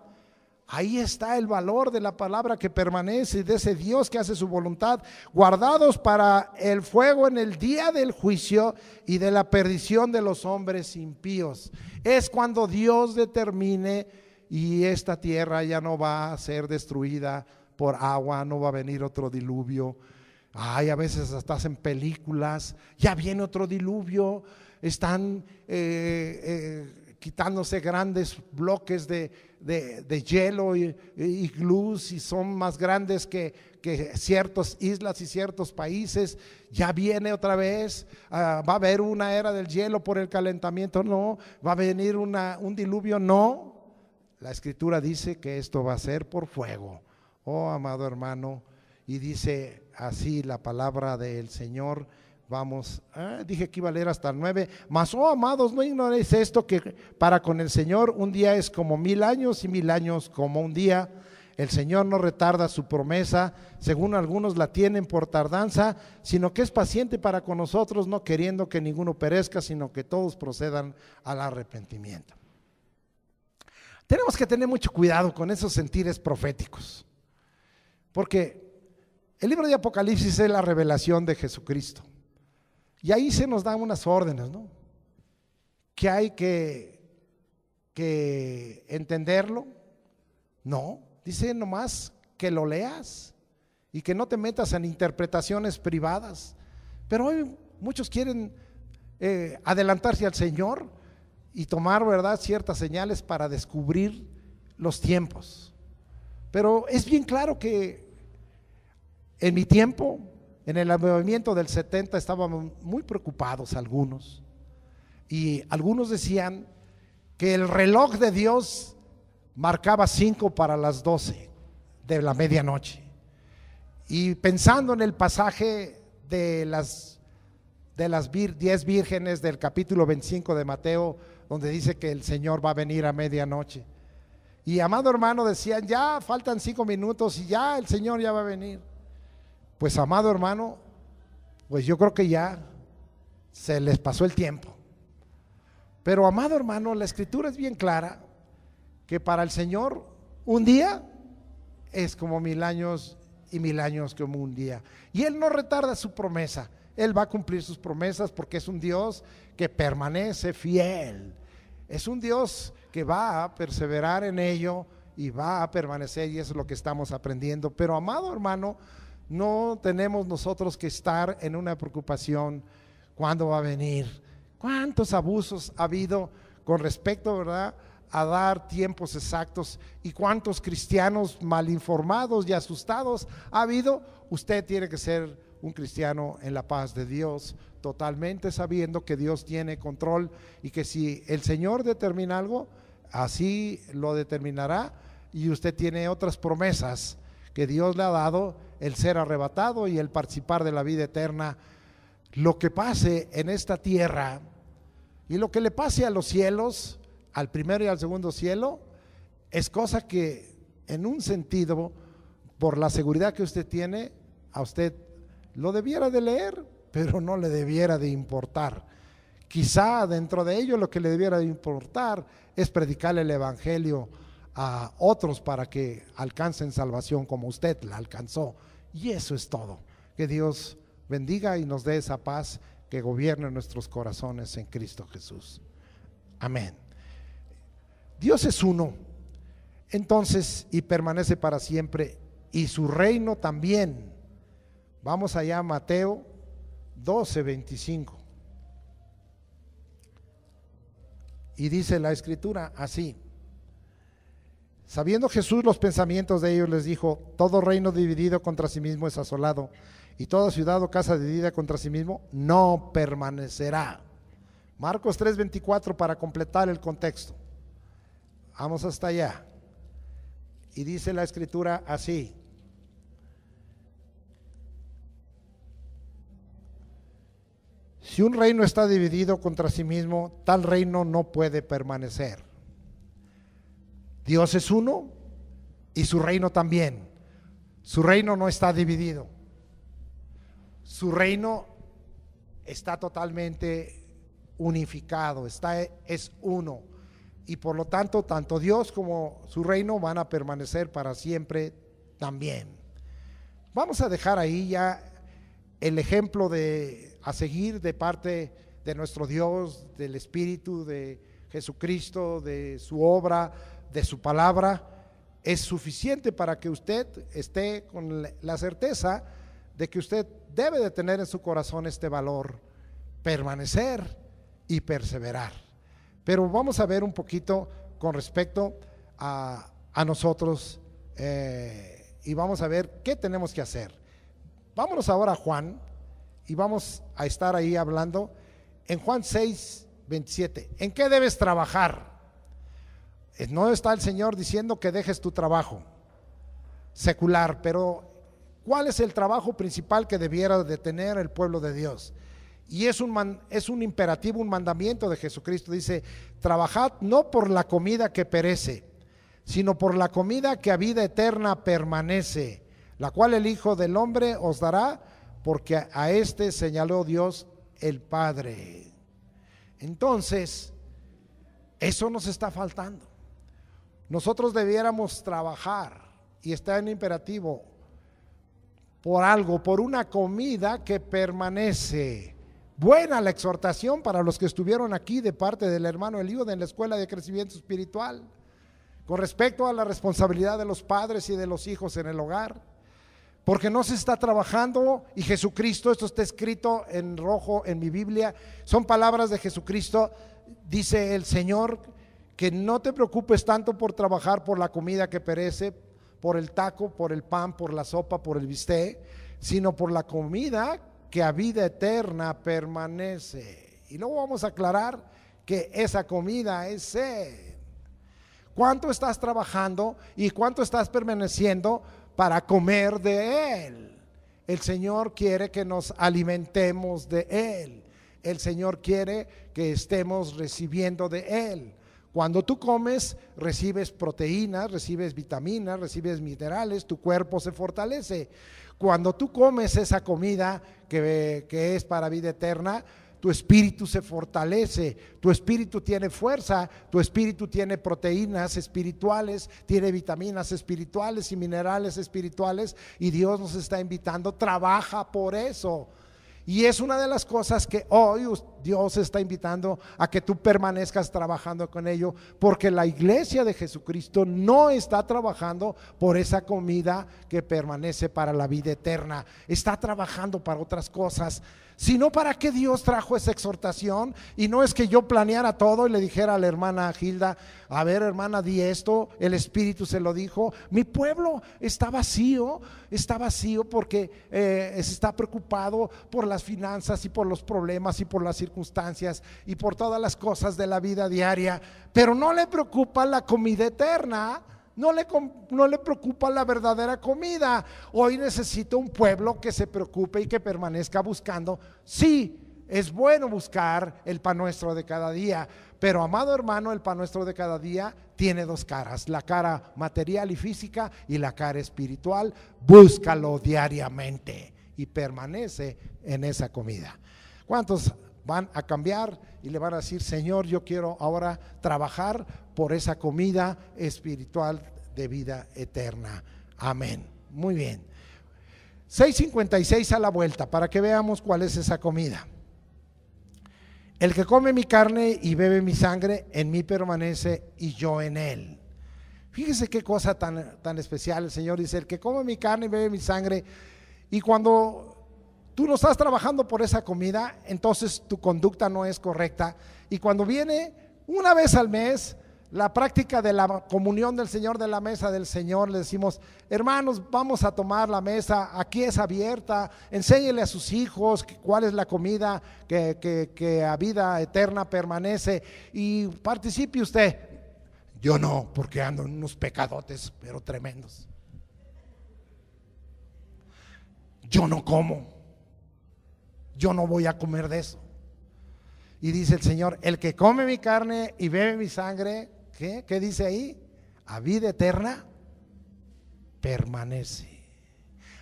Ahí está el valor de la palabra que permanece, de ese Dios que hace su voluntad, guardados para el fuego en el día del juicio y de la perdición de los hombres impíos. Es cuando Dios determine, y esta tierra ya no va a ser destruida por agua, no va a venir otro diluvio. Ay, a veces hasta hacen películas, ya viene otro diluvio. Están quitándose grandes bloques de hielo y glus, y son más grandes que ciertas islas y ciertos países. Ya viene otra vez, va a haber una era del hielo por el calentamiento, no, va a venir un diluvio, no. La Escritura dice que esto va a ser por fuego, oh amado hermano, y dice así la palabra del Señor. Vamos, dije que iba a leer hasta el 9. Mas, oh amados, no ignoréis esto, que para con el Señor un día es como 1000 años y 1000 años como un día. El Señor no retarda su promesa, según algunos la tienen por tardanza, sino que es paciente para con nosotros, no queriendo que ninguno perezca, sino que todos procedan al arrepentimiento. Tenemos que tener mucho cuidado con esos sentires proféticos, porque el libro de Apocalipsis es la revelación de Jesucristo. Y ahí se nos dan unas órdenes, ¿no? Que hay que entenderlo. No, dice nomás que lo leas y que no te metas en interpretaciones privadas. Pero hoy muchos quieren adelantarse al Señor y tomar, ¿verdad?, ciertas señales para descubrir los tiempos. Pero es bien claro que en mi tiempo, en el movimiento del 70, estábamos muy preocupados algunos, y algunos decían que el reloj de Dios marcaba 5 para las 12 de la medianoche, y pensando en el pasaje de las 10 vírgenes del capítulo 25 de Mateo, donde dice que el Señor va a venir a medianoche. Y amado hermano, decían, ya faltan 5 minutos y ya el Señor ya va a venir. Pues amado hermano, pues yo creo que ya se les pasó el tiempo. Pero amado hermano, la escritura es bien clara que para el Señor un día es como 1000 años y 1000 años como un día. Y Él no retarda su promesa, Él va a cumplir sus promesas porque es un Dios que permanece fiel. Es un Dios que va a perseverar en ello y va a permanecer, y eso es lo que estamos aprendiendo. Pero amado hermano, no tenemos nosotros que estar en una preocupación cuándo va a venir. ¿Cuántos abusos ha habido con respecto, verdad, a dar tiempos exactos? ¿Y cuántos cristianos mal informados y asustados ha habido? Usted tiene que ser un cristiano en la paz de Dios, totalmente sabiendo que Dios tiene control y que si el Señor determina algo, así lo determinará, y usted tiene otras promesas que Dios le ha dado, el ser arrebatado y el participar de la vida eterna. Lo que pase en esta tierra y lo que le pase a los cielos, al primero y al segundo cielo, es cosa que en un sentido, por la seguridad que usted tiene, a usted lo debiera de leer, pero no le debiera de importar. Quizá dentro de ello lo que le debiera de importar es predicarle el evangelio a otros para que alcancen salvación como usted la alcanzó. Y eso es todo. Que Dios bendiga y nos dé esa paz que gobierne nuestros corazones en Cristo Jesús. Amén. Dios es uno, entonces, y permanece para siempre, y su reino también. Vamos allá a Mateo 12:25. Y dice la escritura así: sabiendo Jesús los pensamientos de ellos, les dijo: todo reino dividido contra sí mismo es asolado, y toda ciudad o casa dividida contra sí mismo no permanecerá. Marcos 3:24 para completar el contexto. Vamos hasta allá. Y dice la escritura así: si un reino está dividido contra sí mismo, tal reino no puede permanecer. Dios es uno y su reino también. Su reino no está dividido. Su reino está totalmente unificado, es uno. Y por lo tanto, tanto Dios como su reino van a permanecer para siempre también. Vamos a dejar ahí ya el ejemplo a seguir de parte de nuestro Dios, del Espíritu de Jesucristo, de su obra, de su palabra. Es suficiente para que usted esté con la certeza de que usted debe de tener en su corazón este valor, permanecer y perseverar. Pero vamos a ver un poquito con respecto a nosotros y vamos a ver qué tenemos que hacer. Vámonos ahora a Juan y vamos a estar ahí hablando en Juan 6:27. ¿En qué debes trabajar? No está el Señor diciendo que dejes tu trabajo secular, pero ¿cuál es el trabajo principal que debiera de tener el pueblo de Dios? Y es un imperativo, un mandamiento de Jesucristo. Dice: trabajad no por la comida que perece, sino por la comida que a vida eterna permanece, la cual el Hijo del Hombre os dará, porque a este señaló Dios el Padre. Entonces, eso nos está faltando. Nosotros debiéramos trabajar, y está en imperativo, por algo, por una comida que permanece. Buena la exhortación para los que estuvieron aquí de parte del hermano Eliud en la escuela de crecimiento espiritual, con respecto a la responsabilidad de los padres y de los hijos en el hogar. porque no se está trabajando. Y Jesucristo, esto está escrito en rojo en mi Biblia, son palabras de Jesucristo. Dice el Señor que no te preocupes tanto por trabajar por la comida que perece, por el taco, por el pan, por la sopa, por el bistec, sino por la comida que a vida eterna permanece. Y luego vamos a aclarar que esa comida es sed. ¿Cuánto estás trabajando y cuánto estás permaneciendo para comer de Él? El Señor quiere que nos alimentemos de Él. El Señor quiere que estemos recibiendo de Él. Cuando tú comes, recibes proteínas, recibes vitaminas, recibes minerales, tu cuerpo se fortalece. Cuando tú comes esa comida que es para vida eterna, tu espíritu se fortalece, tu espíritu tiene fuerza, tu espíritu tiene proteínas espirituales, tiene vitaminas espirituales y minerales espirituales, y Dios nos está invitando, trabaja por eso. Y es una de las cosas que hoy Dios está invitando a que tú permanezcas trabajando con ello, porque la iglesia de Jesucristo no está trabajando por esa comida que permanece para la vida eterna, está trabajando para otras cosas. Sino para qué Dios trajo esa exhortación. Y no es que yo planeara todo y le dijera a la hermana Gilda: a ver, hermana, di esto. El Espíritu se lo dijo. Mi pueblo está vacío porque está preocupado por las finanzas y por los problemas y por las circunstancias y por todas las cosas de la vida diaria, pero no le preocupa la comida eterna. No le preocupa la verdadera comida. Hoy necesito un pueblo que se preocupe y que permanezca buscando. Sí, es bueno buscar el pan nuestro de cada día, pero amado hermano, el pan nuestro de cada día tiene dos caras: la cara material y física y la cara espiritual. Búscalo diariamente y permanece en esa comida. ¿Cuántos van a cambiar y le van a decir: Señor, yo quiero ahora trabajar por esa comida espiritual de vida eterna? Amén. Muy bien. 6:56 a la vuelta para que veamos cuál es esa comida. El que come mi carne y bebe mi sangre, en mí permanece y yo en él. Fíjese qué cosa tan especial. El Señor dice: el que come mi carne y bebe mi sangre. Y cuando tú no estás trabajando por esa comida, entonces tu conducta no es correcta. Y cuando viene una vez al mes la práctica de la comunión del Señor, de la mesa del Señor, le decimos: hermanos, vamos a tomar la mesa, aquí es abierta, enséñele a sus hijos cuál es la comida que a vida eterna permanece, y participe usted. Yo no, porque ando en unos pecadotes pero tremendos. Yo no como, yo no voy a comer de eso. Y dice el Señor: el que come mi carne y bebe mi sangre, ¿qué dice ahí? A vida eterna permanece.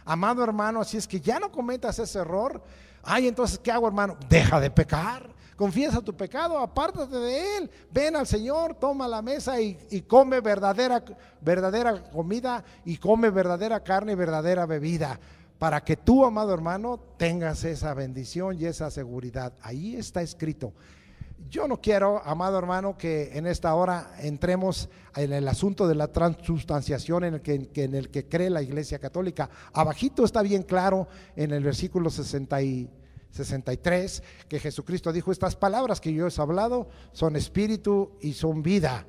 Amado hermano, así es que ya no cometas ese error. Ay, entonces, ¿qué hago, hermano? Deja de pecar, confiesa tu pecado, apártate de él, ven al Señor, toma la mesa y come verdadera comida, y come verdadera carne y verdadera bebida, para que tú, amado hermano, tengas esa bendición y esa seguridad. Ahí está escrito. Yo no quiero, amado hermano, que en esta hora entremos en el asunto de la transustanciación en el que cree la Iglesia Católica. Abajito está bien claro en el versículo 63 que Jesucristo dijo: estas palabras que yo os he hablado son espíritu y son vida.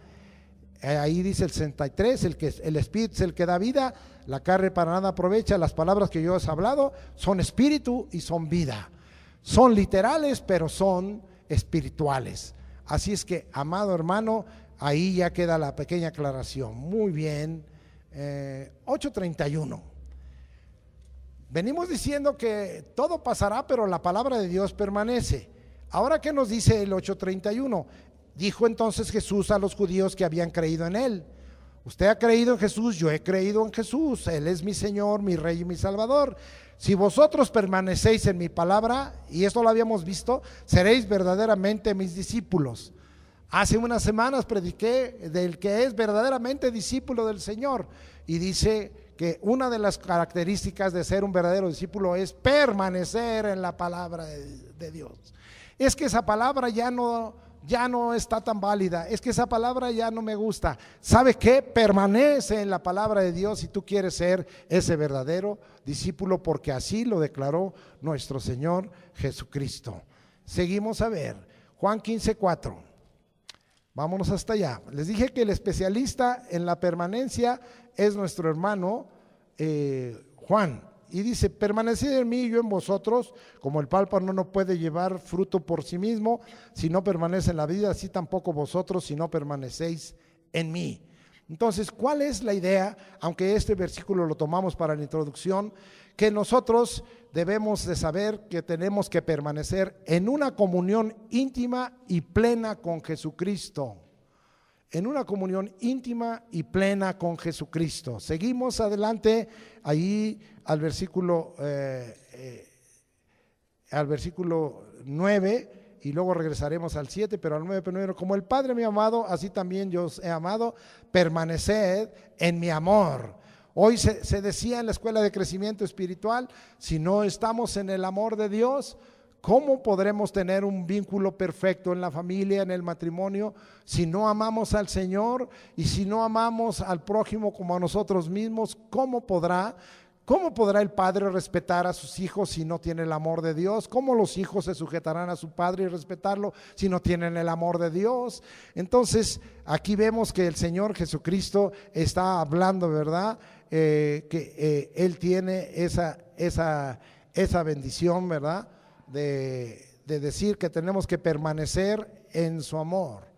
Ahí dice el 63, el espíritu es el que da vida, la carne para nada aprovecha. Las palabras que yo os he hablado son espíritu y son vida. Son literales, pero son espirituales. Así es que, amado hermano, ahí ya queda la pequeña aclaración. Muy bien. 8:31. Venimos diciendo que todo pasará, pero la palabra de Dios permanece. Ahora, ¿qué nos dice el 8:31? Dijo entonces Jesús a los judíos que habían creído en él: usted ha creído en Jesús, yo he creído en Jesús, él es mi Señor, mi Rey y mi Salvador. Si vosotros permanecéis en mi palabra, y esto lo habíamos visto, seréis verdaderamente mis discípulos. Hace unas semanas prediqué del que es verdaderamente discípulo del Señor, y dice que una de las características de ser un verdadero discípulo es permanecer en la palabra de Dios. Es que esa palabra ya no ya no está tan válida, es que esa palabra ya no me gusta. ¿Sabe qué? Permanece en la palabra de Dios si tú quieres ser ese verdadero discípulo, porque así lo declaró nuestro Señor Jesucristo. Seguimos a ver, Juan 15:4. Vámonos hasta allá. Les dije que el especialista en la permanencia es nuestro hermano Juan. Y dice: permaneced en mí y yo en vosotros, como el pámpano no puede llevar fruto por sí mismo si no permanece en la vida, así tampoco vosotros si no permanecéis en mí. Entonces, ¿cuál es la idea? Aunque este versículo lo tomamos para la introducción, que nosotros debemos de saber que tenemos que permanecer en una comunión íntima y plena con Jesucristo. En una comunión íntima y plena con Jesucristo. Seguimos adelante ahí al versículo 9 y luego regresaremos al 7, pero al 9 primero. Como el Padre me ha amado, así también yo os he amado, permaneced en mi amor. Hoy se decía en la escuela de crecimiento espiritual, si no estamos en el amor de Dios, ¿cómo podremos tener un vínculo perfecto en la familia, en el matrimonio, si no amamos al Señor y si no amamos al prójimo como a nosotros mismos? ¿Cómo podrá el padre respetar a sus hijos si no tiene el amor de Dios? ¿Cómo los hijos se sujetarán a su padre y respetarlo si no tienen el amor de Dios? Entonces, aquí vemos que el Señor Jesucristo está hablando, ¿verdad? Que Él tiene esa bendición, ¿verdad? De decir que tenemos que permanecer en su amor.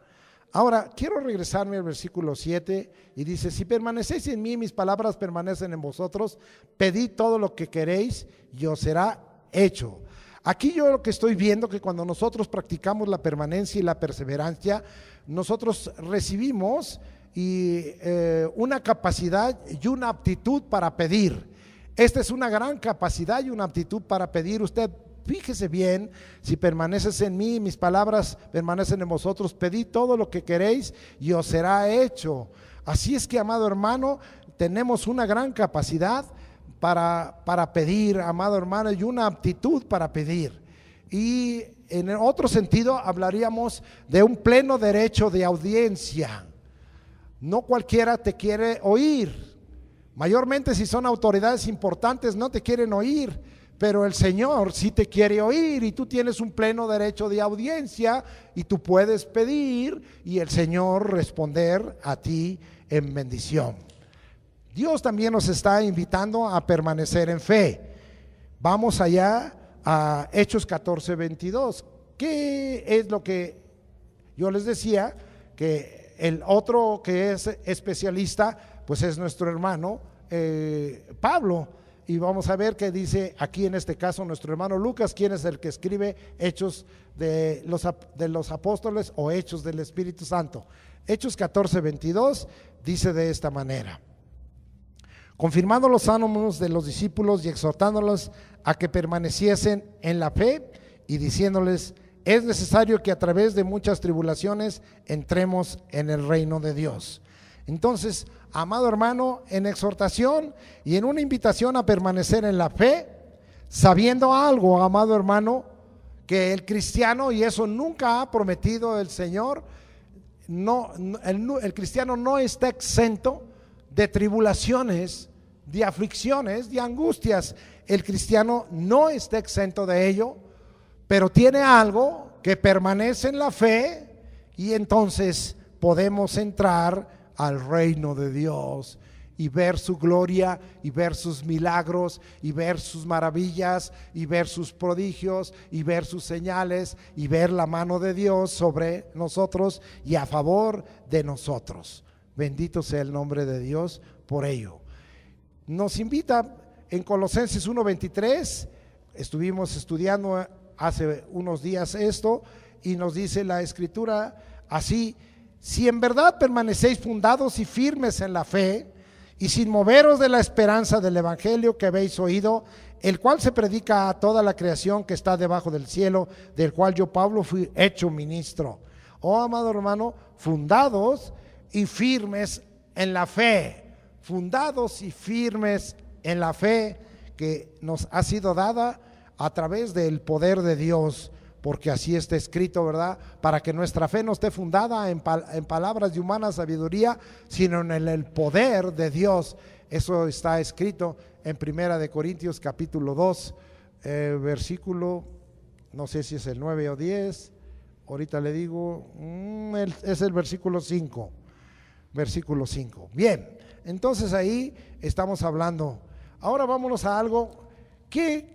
Ahora, quiero regresarme al versículo 7 y dice: si permanecéis en mí, mis palabras permanecen en vosotros, pedid todo lo que queréis y os será hecho. Aquí yo lo que estoy viendo, que cuando nosotros practicamos la permanencia y la perseverancia, nosotros recibimos una capacidad y una aptitud para pedir. Esta es una gran capacidad y una aptitud para pedir. Usted fíjese bien: si permaneces en mí, mis palabras permanecen en vosotros, pedid todo lo que queréis y os será hecho. Así es que, amado hermano, tenemos una gran capacidad para pedir, amado hermano, y una aptitud para pedir. Y en otro sentido hablaríamos de un pleno derecho de audiencia. No cualquiera te quiere oír. Mayormente si son autoridades importantes no te quieren oír, pero el Señor sí te quiere oír y tú tienes un pleno derecho de audiencia y tú puedes pedir y el Señor responder a ti en bendición. Dios también nos está invitando a permanecer en fe. Vamos allá a Hechos 14:22. ¿Qué es lo que yo les decía? Que el otro que es especialista pues es nuestro hermano Pablo. Y vamos a ver qué dice aquí en este caso nuestro hermano Lucas, quien es el que escribe Hechos de los Apóstoles o Hechos del Espíritu Santo. Hechos 14:22 dice de esta manera: confirmando los ánimos de los discípulos y exhortándolos a que permaneciesen en la fe y diciéndoles: es necesario que a través de muchas tribulaciones entremos en el reino de Dios. Entonces, amado hermano, en exhortación y en una invitación a permanecer en la fe, sabiendo algo, amado hermano, que el cristiano, y eso nunca ha prometido el Señor, el cristiano no está exento de tribulaciones, de aflicciones, de angustias. El cristiano no está exento de ello, pero tiene algo que permanece en la fe y entonces podemos entrar al reino de Dios y ver su gloria y ver sus milagros y ver sus maravillas y ver sus prodigios y ver sus señales y ver la mano de Dios sobre nosotros y a favor de nosotros. Bendito sea el nombre de Dios por ello. Nos invita en Colosenses 1:23, estuvimos estudiando hace unos días esto y nos dice la Escritura así: si en verdad permanecéis fundados y firmes en la fe y sin moveros de la esperanza del evangelio que habéis oído, el cual se predica a toda la creación que está debajo del cielo, del cual yo, Pablo, fui hecho ministro. Oh, amado hermano, fundados y firmes en la fe, fundados y firmes en la fe que nos ha sido dada a través del poder de Dios, porque así está escrito, ¿verdad? Para que nuestra fe no esté fundada en palabras de humana sabiduría, sino en el poder de Dios. Eso está escrito en Primera de Corintios capítulo 2, versículo, no sé si es el 9 o 10, ahorita le digo, es el versículo 5, versículo 5. Bien, entonces ahí estamos hablando. Ahora vámonos a algo, ¿qué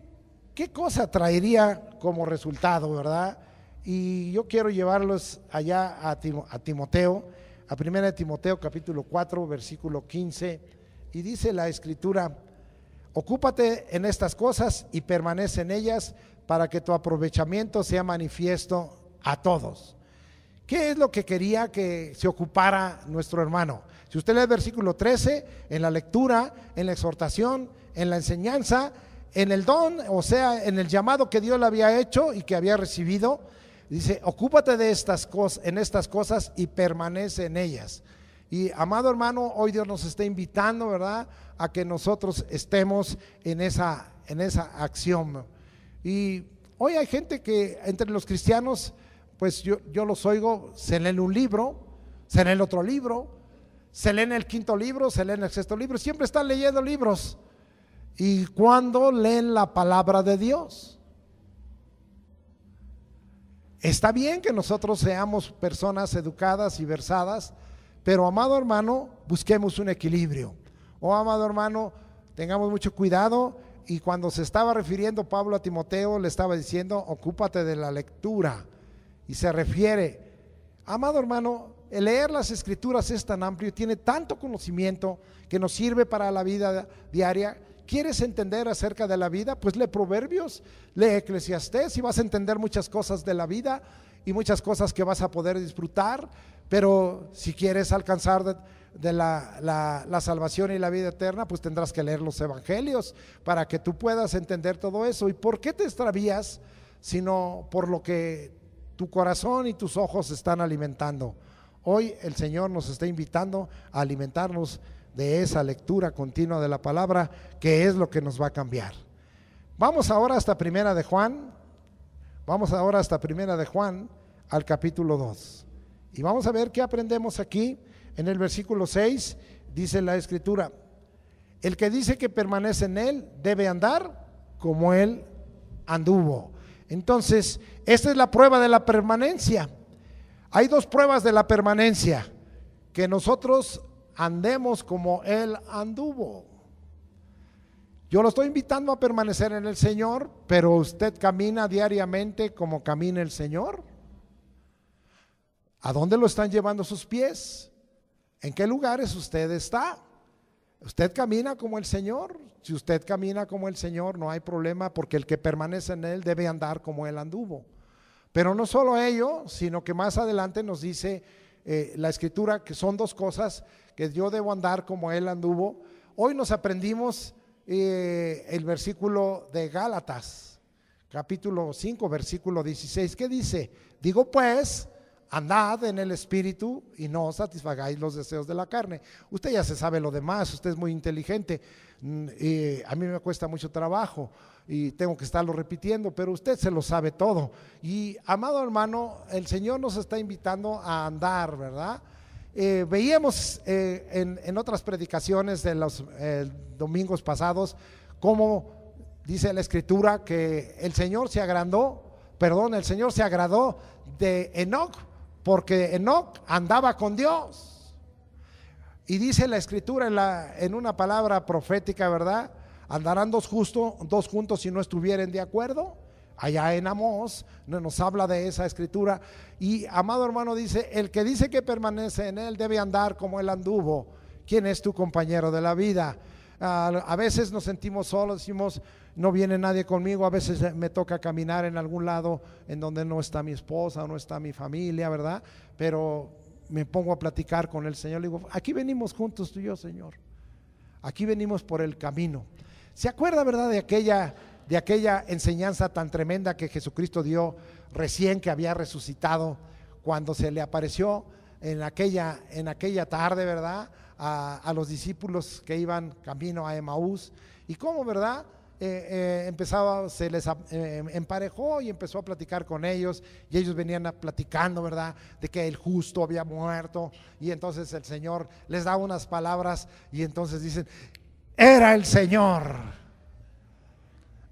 cosa traería como resultado, verdad? Y yo quiero llevarlos allá a Timoteo, a 1 Timoteo capítulo 4, versículo 15, y dice la escritura: ocúpate en estas cosas y permanece en ellas, para que tu aprovechamiento sea manifiesto a todos. ¿Qué es lo que quería que se ocupara nuestro hermano? Si usted lee el versículo 13, en la lectura, en la exhortación, en la enseñanza, en el don, o sea, en el llamado que Dios le había hecho y que había recibido, dice: ocúpate de estas cosas, en estas cosas, y permanece en ellas. Y amado hermano, hoy Dios nos está invitando, ¿verdad?, a que nosotros estemos en esa acción. Y hoy hay gente que entre los cristianos, pues yo los oigo, se leen un libro, se leen otro libro, se leen el quinto libro, se leen el sexto libro, siempre están leyendo libros. ¿Y cuándo leen la palabra de Dios? Está bien que nosotros seamos personas educadas y versadas, pero amado hermano, busquemos un equilibrio. Amado hermano, tengamos mucho cuidado. Y cuando se estaba refiriendo Pablo a Timoteo, le estaba diciendo: ocúpate de la lectura. Y se refiere, amado hermano, el leer las escrituras es tan amplio, tiene tanto conocimiento que nos sirve para la vida diaria. ¿Quieres entender acerca de la vida? Pues lee Proverbios, lee Eclesiastés, y vas a entender muchas cosas de la vida y muchas cosas que vas a poder disfrutar. Pero si quieres alcanzar de la salvación y la vida eterna, pues tendrás que leer los evangelios para que tú puedas entender todo eso. ¿Y por qué te extravías? Sino por lo que tu corazón y tus ojos están alimentando. Hoy el Señor nos está invitando a alimentarnos de esa lectura continua de la palabra, que es lo que nos va a cambiar. Vamos ahora hasta Primera de Juan, al capítulo 2, y vamos a ver qué aprendemos aquí. En el versículo 6 dice la escritura: el que dice que permanece en él debe andar como él anduvo. Entonces, esta es la prueba de la permanencia. Hay dos pruebas de la permanencia: que nosotros andemos como él anduvo. Yo lo estoy invitando a permanecer en el Señor, pero usted camina diariamente como camina el Señor. ¿A dónde lo están llevando sus pies? ¿En qué lugares usted está? ¿Usted camina como el Señor? Si usted camina como el Señor, no hay problema, porque el que permanece en él debe andar como él anduvo. Pero no solo ello, sino que más adelante nos dice la escritura que son dos cosas: que yo debo andar como él anduvo. Hoy nos aprendimos el versículo de Gálatas, capítulo 5, versículo 16, que dice: digo pues, andad en el Espíritu y no satisfagáis los deseos de la carne. Usted ya se sabe lo demás, usted es muy inteligente. A mí me cuesta mucho trabajo y tengo que estarlo repitiendo, pero usted se lo sabe todo. Y amado hermano, el Señor nos está invitando a andar, ¿verdad? Veíamos en otras predicaciones de los domingos pasados cómo dice la escritura que el Señor se agradó de Enoc, porque Enoc andaba con Dios. Y dice la escritura en una palabra profética, ¿verdad? Andarán dos juntos si no estuvieren de acuerdo. Allá en Amós nos habla de esa escritura. Y amado hermano, dice: el que dice que permanece en él debe andar como él anduvo. ¿Quién es tu compañero de la vida? A veces nos sentimos solos, decimos: no viene nadie conmigo. A veces me toca caminar en algún lado en donde no está mi esposa o no está mi familia, ¿verdad? Pero me pongo a platicar con el Señor, le digo: aquí venimos juntos tú y yo, Señor, aquí venimos por el camino. ¿Se acuerda, verdad, de aquella enseñanza tan tremenda que Jesucristo dio recién que había resucitado, cuando se le apareció en aquella tarde, verdad, a los discípulos que iban camino a Emaús? Y cómo, verdad, se les emparejó y empezó a platicar con ellos, y ellos venían platicando, ¿verdad?, de que el justo había muerto, y entonces el Señor les da unas palabras y entonces dicen, era el Señor.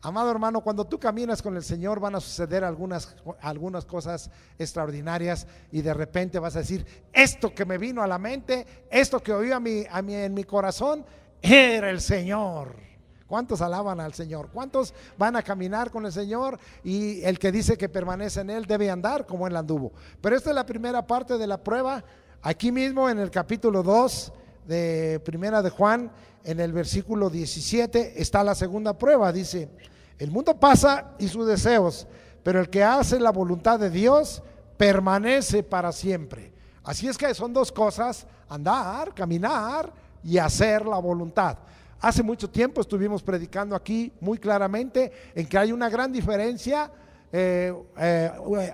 Amado hermano, cuando tú caminas con el Señor van a suceder algunas cosas extraordinarias, y de repente vas a decir, esto que me vino a la mente, esto que oí en mi corazón, era el Señor. ¿Cuántos alaban al Señor? ¿Cuántos van a caminar con el Señor? Y el que dice que permanece en Él debe andar como Él anduvo. Pero esta es la primera parte de la prueba. Aquí mismo en el capítulo 2 de Primera de Juan, en el versículo 17, está la segunda prueba. Dice, el mundo pasa y sus deseos, pero el que hace la voluntad de Dios permanece para siempre. Así es que son dos cosas: andar, caminar y hacer la voluntad. Hace mucho tiempo estuvimos predicando aquí muy claramente en que hay una gran diferencia,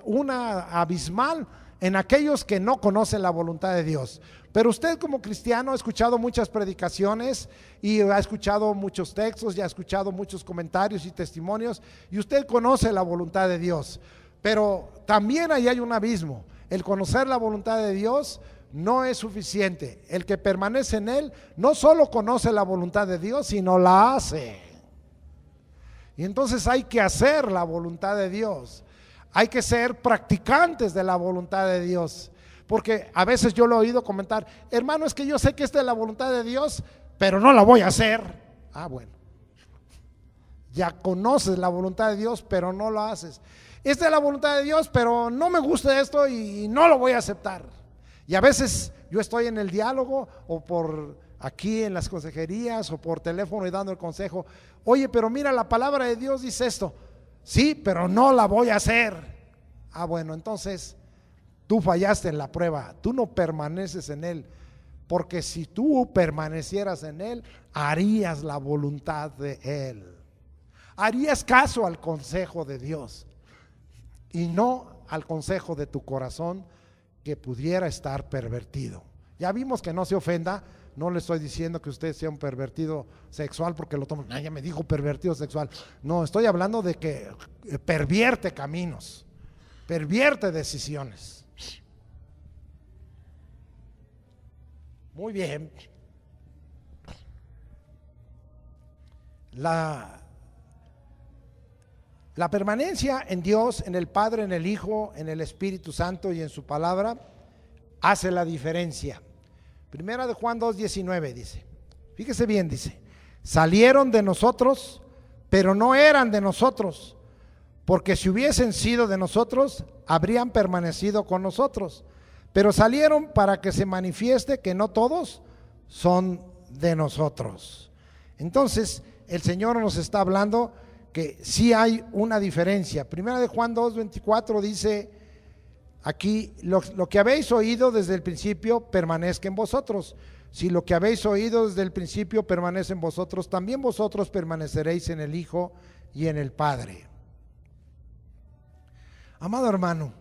una abismal, en aquellos que no conocen la voluntad de Dios. Pero usted como cristiano ha escuchado muchas predicaciones y ha escuchado muchos textos y ha escuchado muchos comentarios y testimonios, y usted conoce la voluntad de Dios. Pero también ahí hay un abismo. El conocer la voluntad de Dios no es suficiente. El que permanece en Él no solo conoce la voluntad de Dios, sino la hace. Y entonces hay que hacer la voluntad de Dios. Hay que ser practicantes de la voluntad de Dios. Porque a veces yo lo he oído comentar, hermano, es que yo sé que esta es la voluntad de Dios, pero no la voy a hacer. Ah, bueno, ya conoces la voluntad de Dios, pero no lo haces. Esta es la voluntad de Dios, pero no me gusta esto y no lo voy a aceptar. Y a veces yo estoy en el diálogo, o por aquí en las consejerías, o por teléfono, y dando el consejo, oye, pero mira, la palabra de Dios dice esto. Sí, pero no la voy a hacer. Ah, bueno, entonces tú fallaste en la prueba, tú no permaneces en Él, porque si tú permanecieras en Él, harías la voluntad de Él, harías caso al consejo de Dios y no al consejo de tu corazón, que pudiera estar pervertido. Ya vimos que no se ofenda, no le estoy diciendo que usted sea un pervertido sexual porque lo toman, ya me dijo pervertido sexual. No, estoy hablando de que pervierte caminos, pervierte decisiones. Muy bien. La permanencia en Dios, en el Padre, en el Hijo, en el Espíritu Santo y en su palabra hace la diferencia. Primera de Juan 2:19 dice, fíjese bien, dice, salieron de nosotros, pero no eran de nosotros, porque si hubiesen sido de nosotros, habrían permanecido con nosotros, pero salieron para que se manifieste que no todos son de nosotros. Entonces el Señor nos está hablando que sí hay una diferencia. Primera de Juan 2:24 dice aquí, lo que habéis oído desde el principio permanezca en vosotros. Si lo que habéis oído desde el principio permanece en vosotros, también vosotros permaneceréis en el Hijo y en el Padre. Amado hermano,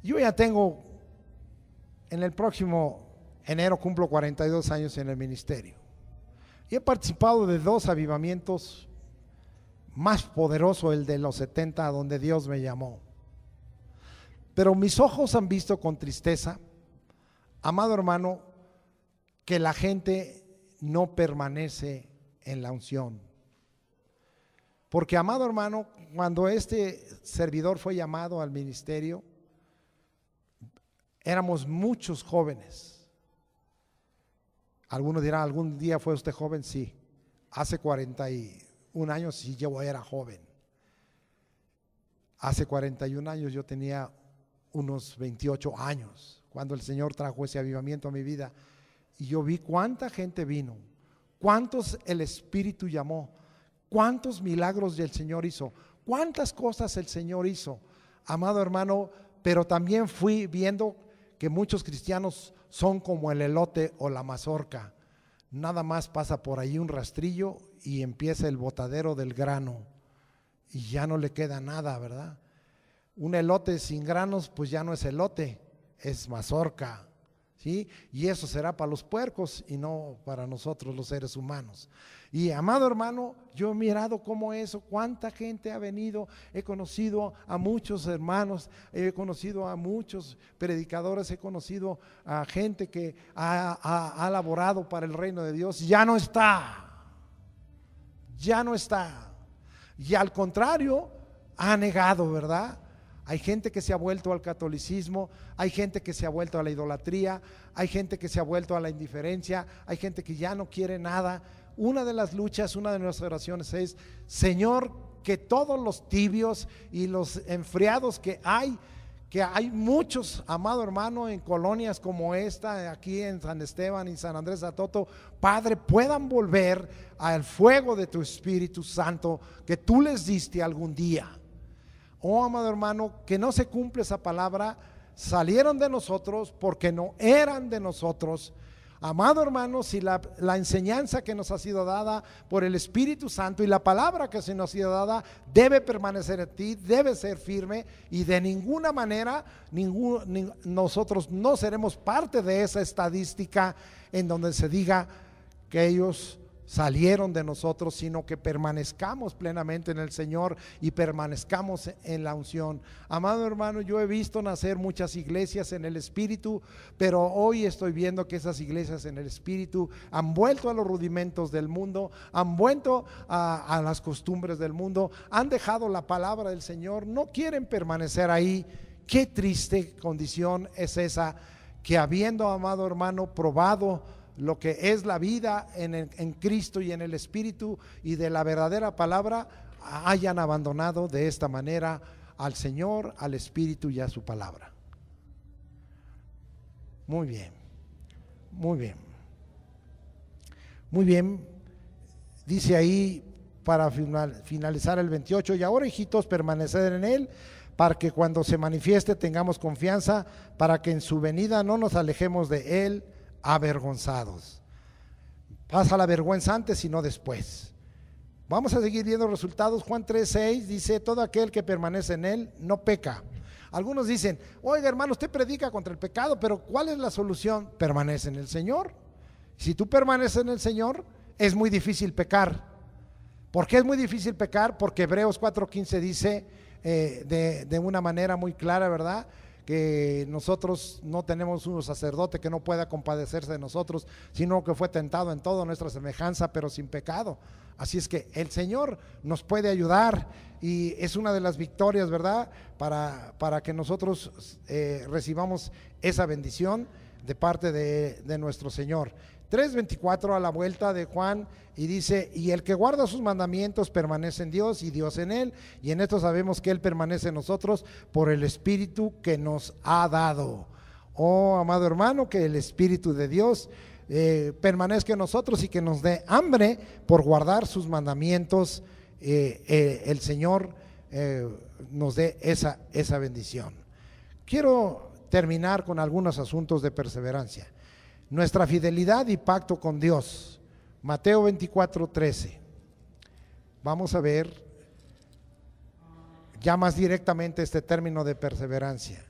yo ya tengo, en el próximo enero cumplo 42 años en el ministerio, y he participado de 2 avivamientos, más poderoso el de los 70, donde Dios me llamó. Pero mis ojos han visto con tristeza, amado hermano, que la gente no permanece en la unción. Porque, amado hermano, cuando este servidor fue llamado al ministerio, éramos muchos jóvenes. Algunos dirán, ¿algún día fue usted joven? Sí, hace 41 años sí, yo era joven. Hace 41 años yo tenía unos 28 años, cuando el Señor trajo ese avivamiento a mi vida, y yo vi cuánta gente vino, cuántos el Espíritu llamó, cuántos milagros el Señor hizo, cuántas cosas el Señor hizo, amado hermano. Pero también fui viendo que muchos cristianos son como el elote o la mazorca, nada más pasa por ahí un rastrillo y empieza el botadero del grano y ya no le queda nada, ¿verdad? Un elote sin granos pues ya no es elote, es mazorca, ¿sí? Y eso será para los puercos y no para nosotros los seres humanos. Y amado hermano, yo he mirado cómo eso, cuánta gente ha venido, he conocido a muchos hermanos, he conocido a muchos predicadores, he conocido a gente que ha laborado para el reino de Dios, ya no está, y al contrario, ha negado, ¿verdad? Hay gente que se ha vuelto al catolicismo, hay gente que se ha vuelto a la idolatría, hay gente que se ha vuelto a la indiferencia, hay gente que ya no quiere nada. Una de las luchas, una de nuestras oraciones es: Señor, que todos los tibios y los enfriados que hay muchos, amado hermano, en colonias como esta, aquí en San Esteban y San Andrés Atoto, Padre, puedan volver al fuego de tu Espíritu Santo que tú les diste algún día. Oh, amado hermano, que no se cumple esa palabra. Salieron de nosotros porque no eran de nosotros. Amado hermano, si la enseñanza que nos ha sido dada por el Espíritu Santo y la palabra que se nos ha sido dada debe permanecer en ti, debe ser firme, y de ninguna manera nosotros no seremos parte de esa estadística en donde se diga que ellos salieron de nosotros, sino que permanezcamos plenamente en el Señor y permanezcamos en la unción. Amado hermano, yo he visto nacer muchas iglesias en el Espíritu, pero hoy estoy viendo que esas iglesias en el Espíritu han vuelto a los rudimentos del mundo, han vuelto a las costumbres del mundo, han dejado la palabra del Señor, no quieren permanecer ahí. Qué triste condición es esa, que habiendo, amado hermano, probado lo que es la vida en Cristo y en el Espíritu y de la verdadera palabra, hayan abandonado de esta manera al Señor, al Espíritu y a su palabra. Muy bien, muy bien, muy bien. Dice ahí para finalizar el 28: y ahora, hijitos, permaneced en Él, para que cuando se manifieste tengamos confianza, para que en su venida no nos alejemos de Él avergonzados. Pasa la vergüenza antes y no después. Vamos a seguir viendo resultados. Juan 3:6 dice: todo aquel que permanece en Él no peca. Algunos dicen: oiga hermano, usted predica contra el pecado, pero ¿cuál es la solución? Permanece en el Señor. Si tú permaneces en el Señor, es muy difícil pecar. ¿Por qué es muy difícil pecar? Porque Hebreos 4:15 dice de una manera muy clara, ¿verdad?, que nosotros no tenemos un sacerdote que no pueda compadecerse de nosotros, sino que fue tentado en todo nuestra semejanza, pero sin pecado. Así es que el Señor nos puede ayudar, y es una de las victorias, ¿verdad?, para que nosotros recibamos esa bendición de parte de nuestro Señor. 3:24 a la vuelta de Juan, y dice: y el que guarda sus mandamientos permanece en Dios y Dios en él, y en esto sabemos que Él permanece en nosotros por el Espíritu que nos ha dado. Oh, amado hermano, que el Espíritu de Dios permanezca en nosotros y que nos dé hambre por guardar sus mandamientos. El Señor nos dé esa bendición. Quiero terminar con algunos asuntos de perseverancia. Nuestra fidelidad y pacto con Dios. Mateo 24:13. Vamos a ver ya más directamente este término de perseverancia.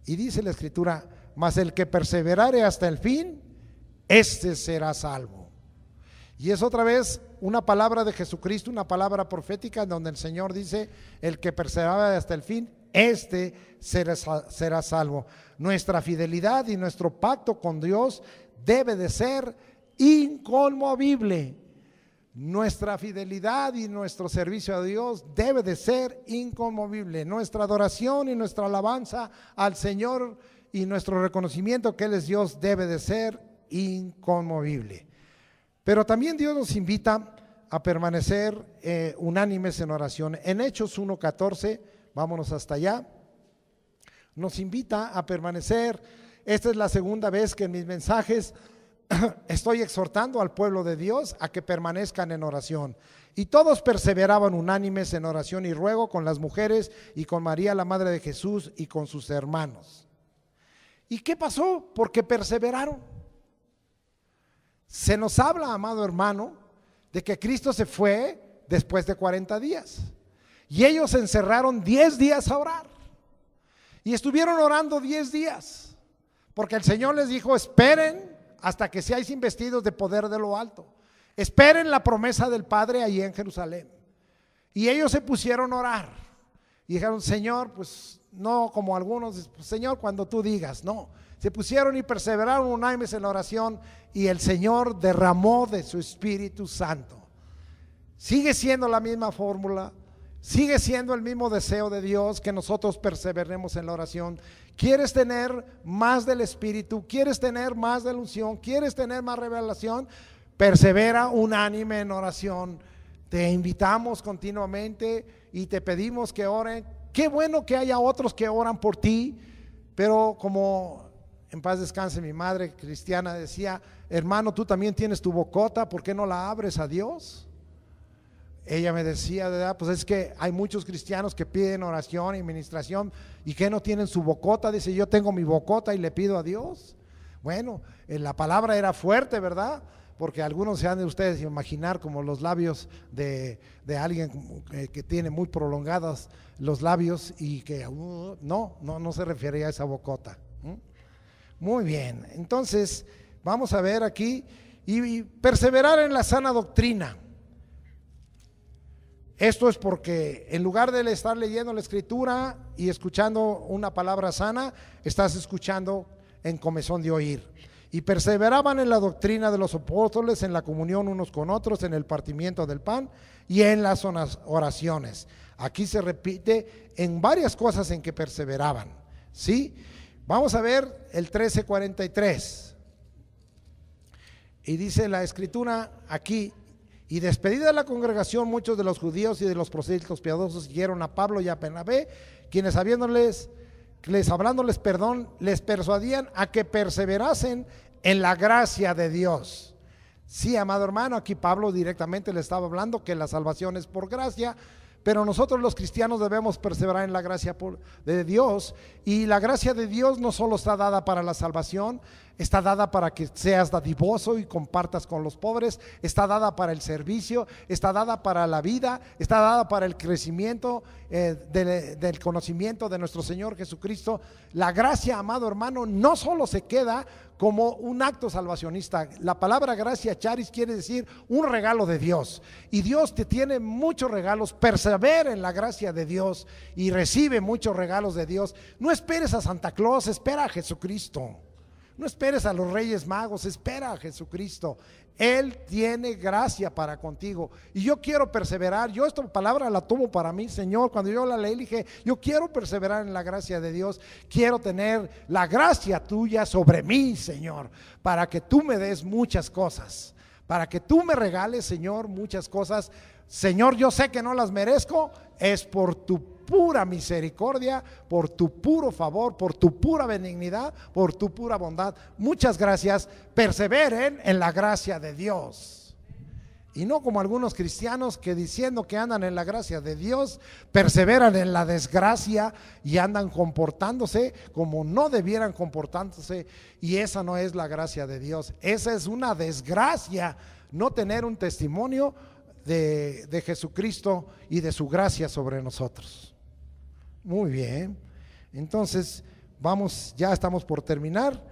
Y dice la Escritura: mas el que perseverare hasta el fin, este será salvo. Y es otra vez una palabra de Jesucristo, una palabra profética, en donde el Señor dice: el que persevera hasta el fin, este será salvo. Nuestra fidelidad y nuestro pacto con Dios debe de ser inconmovible. Nuestra fidelidad y nuestro servicio a Dios debe de ser inconmovible. Nuestra adoración y nuestra alabanza al Señor y nuestro reconocimiento que Él es Dios debe de ser inconmovible. Pero también Dios nos invita a permanecer unánimes en oración. En Hechos 1:14, vámonos hasta allá, nos invita a permanecer. Esta es la segunda vez que en mis mensajes estoy exhortando al pueblo de Dios a que permanezcan en oración. Y todos perseveraban unánimes en oración y ruego con las mujeres y con María, la madre de Jesús, y con sus hermanos. ¿Y qué pasó? Porque perseveraron. Se nos habla, amado hermano, de que Cristo se fue después de 40 días. Y ellos se encerraron 10 días a orar. Y estuvieron orando 10 días. porque el Señor les dijo, esperen hasta que seáis investidos de poder de lo alto. Esperen la promesa del Padre allí en Jerusalén. Y ellos se pusieron a orar. Y dijeron, Señor, pues no como algunos, pues, Señor, cuando tú digas, no. Se pusieron y perseveraron unánimes en la oración y el Señor derramó de su Espíritu Santo. Sigue siendo la misma fórmula, sigue siendo el mismo deseo de Dios, que nosotros perseveremos en la oración. ¿Quieres tener más del Espíritu? ¿Quieres tener más de la unción? ¿Quieres tener más revelación? Persevera unánime en oración. Te invitamos continuamente y te pedimos que oren. Qué bueno que haya otros que oran por ti, pero como en paz descanse mi madre cristiana decía, hermano, tú también tienes tu bocota, ¿por qué no la abres a Dios? Ella me decía, ¿verdad? Pues es que hay muchos cristianos que piden oración y ministración y que no tienen su bocota. Dice, yo tengo mi bocota y le pido a Dios. Bueno, la palabra era fuerte, ¿verdad? Porque algunos se han de ustedes imaginar como los labios de alguien que tiene muy prolongados los labios y que no se refiere a esa bocota. Muy bien, entonces vamos a ver aquí y perseverar en la sana doctrina. Esto es porque en lugar de estar leyendo la escritura y escuchando una palabra sana, estás escuchando en comezón de oír. Y perseveraban en la doctrina de los apóstoles, en la comunión unos con otros, en el partimiento del pan y en las oraciones. Aquí se repite en varias cosas en que perseveraban, ¿sí? Vamos a ver el 13:43. Y dice la escritura aquí, y despedida la congregación, muchos de los judíos y de los proselitos piadosos siguieron a Pablo y a Bernabé, quienes hablándoles perdón, les persuadían a que perseverasen en la gracia de Dios. Sí, amado hermano, aquí Pablo directamente le estaba hablando que la salvación es por gracia, pero nosotros los cristianos debemos perseverar en la gracia de Dios. Y la gracia de Dios no solo está dada para la salvación, está dada para que seas dadivoso y compartas con los pobres, está dada para el servicio, está dada para la vida, está dada para el crecimiento del conocimiento de nuestro Señor Jesucristo. La gracia, amado hermano, no solo se queda como un acto salvacionista. La palabra gracia, charis, quiere decir un regalo de Dios, y Dios te tiene muchos regalos. Persevera en la gracia de Dios y recibe muchos regalos de Dios. No esperes a Santa Claus, espera a Jesucristo. No esperes a los Reyes Magos, espera a Jesucristo. Él tiene gracia para contigo. Y yo quiero perseverar. Yo esta palabra la tomo para mí, Señor. Cuando yo la leí, dije, yo quiero perseverar en la gracia de Dios. Quiero tener la gracia tuya sobre mí, Señor, para que tú me des muchas cosas, para que tú me regales, Señor, muchas cosas. Señor, yo sé que no las merezco, es por tu pura misericordia, por tu puro favor, por tu pura benignidad, por tu pura bondad. Muchas gracias. Perseveren en la gracia de Dios. Y no como algunos cristianos que diciendo que andan en la gracia de Dios, perseveran en la desgracia y andan comportándose como no debieran comportándose. Y esa no es la gracia de Dios. Esa es una desgracia, no tener un testimonio de Jesucristo y de su gracia sobre nosotros. Muy bien, entonces vamos, ya estamos por terminar.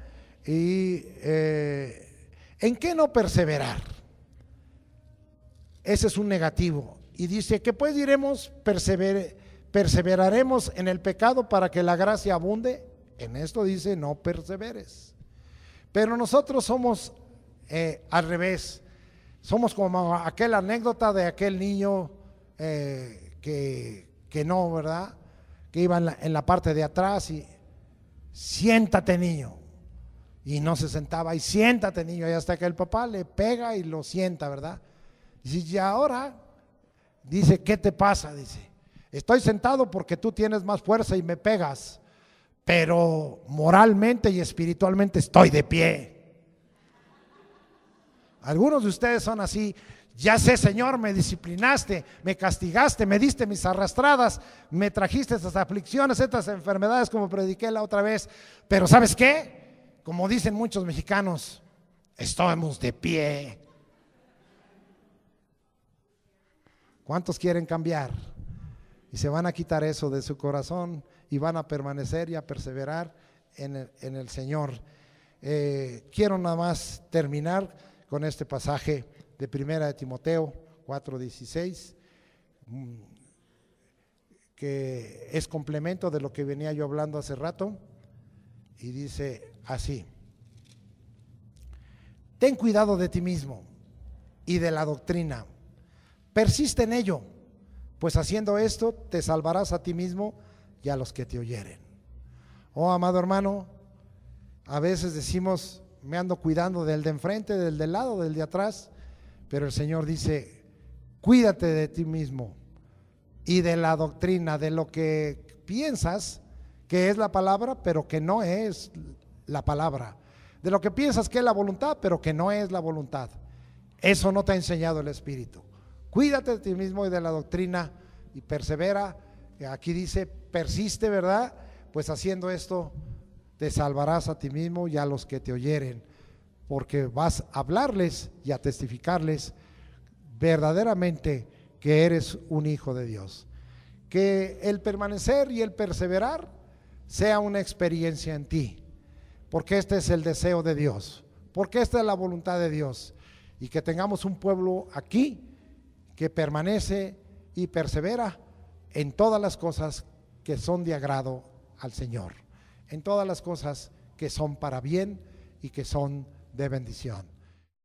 Y ¿en qué no perseverar? Ese es un negativo. Y dice que pues diremos, perseveraremos en el pecado para que la gracia abunde. En esto dice, no perseveres. Pero nosotros somos al revés. Somos como aquella anécdota de aquel niño que no, ¿verdad? Que iba en la parte de atrás y siéntate, niño. Y no se sentaba, y siéntate, niño. Y hasta que el papá le pega y lo sienta, ¿verdad? Y ahora dice, ¿qué te pasa? Dice, estoy sentado porque tú tienes más fuerza y me pegas, pero moralmente y espiritualmente estoy de pie. Algunos de ustedes son así. Ya sé, Señor, me disciplinaste, me castigaste, me diste mis arrastradas, me trajiste estas aflicciones, estas enfermedades, como prediqué la otra vez. Pero ¿sabes qué? Como dicen muchos mexicanos, estamos de pie. ¿Cuántos quieren cambiar? Y se van a quitar eso de su corazón y van a permanecer y a perseverar en el Señor. Quiero nada más terminar con este pasaje de 1 de Timoteo 4:16, que es complemento de lo que venía yo hablando hace rato, y dice así: ten cuidado de ti mismo y de la doctrina, persiste en ello, pues haciendo esto te salvarás a ti mismo y a los que te oyeren. Oh, amado hermano, a veces decimos, me ando cuidando del de enfrente, del de lado, del de atrás, pero el Señor dice, cuídate de ti mismo y de la doctrina, de lo que piensas que es la palabra, pero que no es la palabra, de lo que piensas que es la voluntad, pero que no es la voluntad. Eso no te ha enseñado el Espíritu. Cuídate de ti mismo y de la doctrina y persevera. Aquí dice, persiste, ¿verdad? Pues haciendo esto te salvarás a ti mismo y a los que te oyeren, porque vas a hablarles y a testificarles verdaderamente que eres un hijo de Dios. Que el permanecer y el perseverar sea una experiencia en ti, porque este es el deseo de Dios, porque esta es la voluntad de Dios, y que tengamos un pueblo aquí que permanece y persevera en todas las cosas que son de agrado al Señor, en todas las cosas que son para bien y que son de bendición.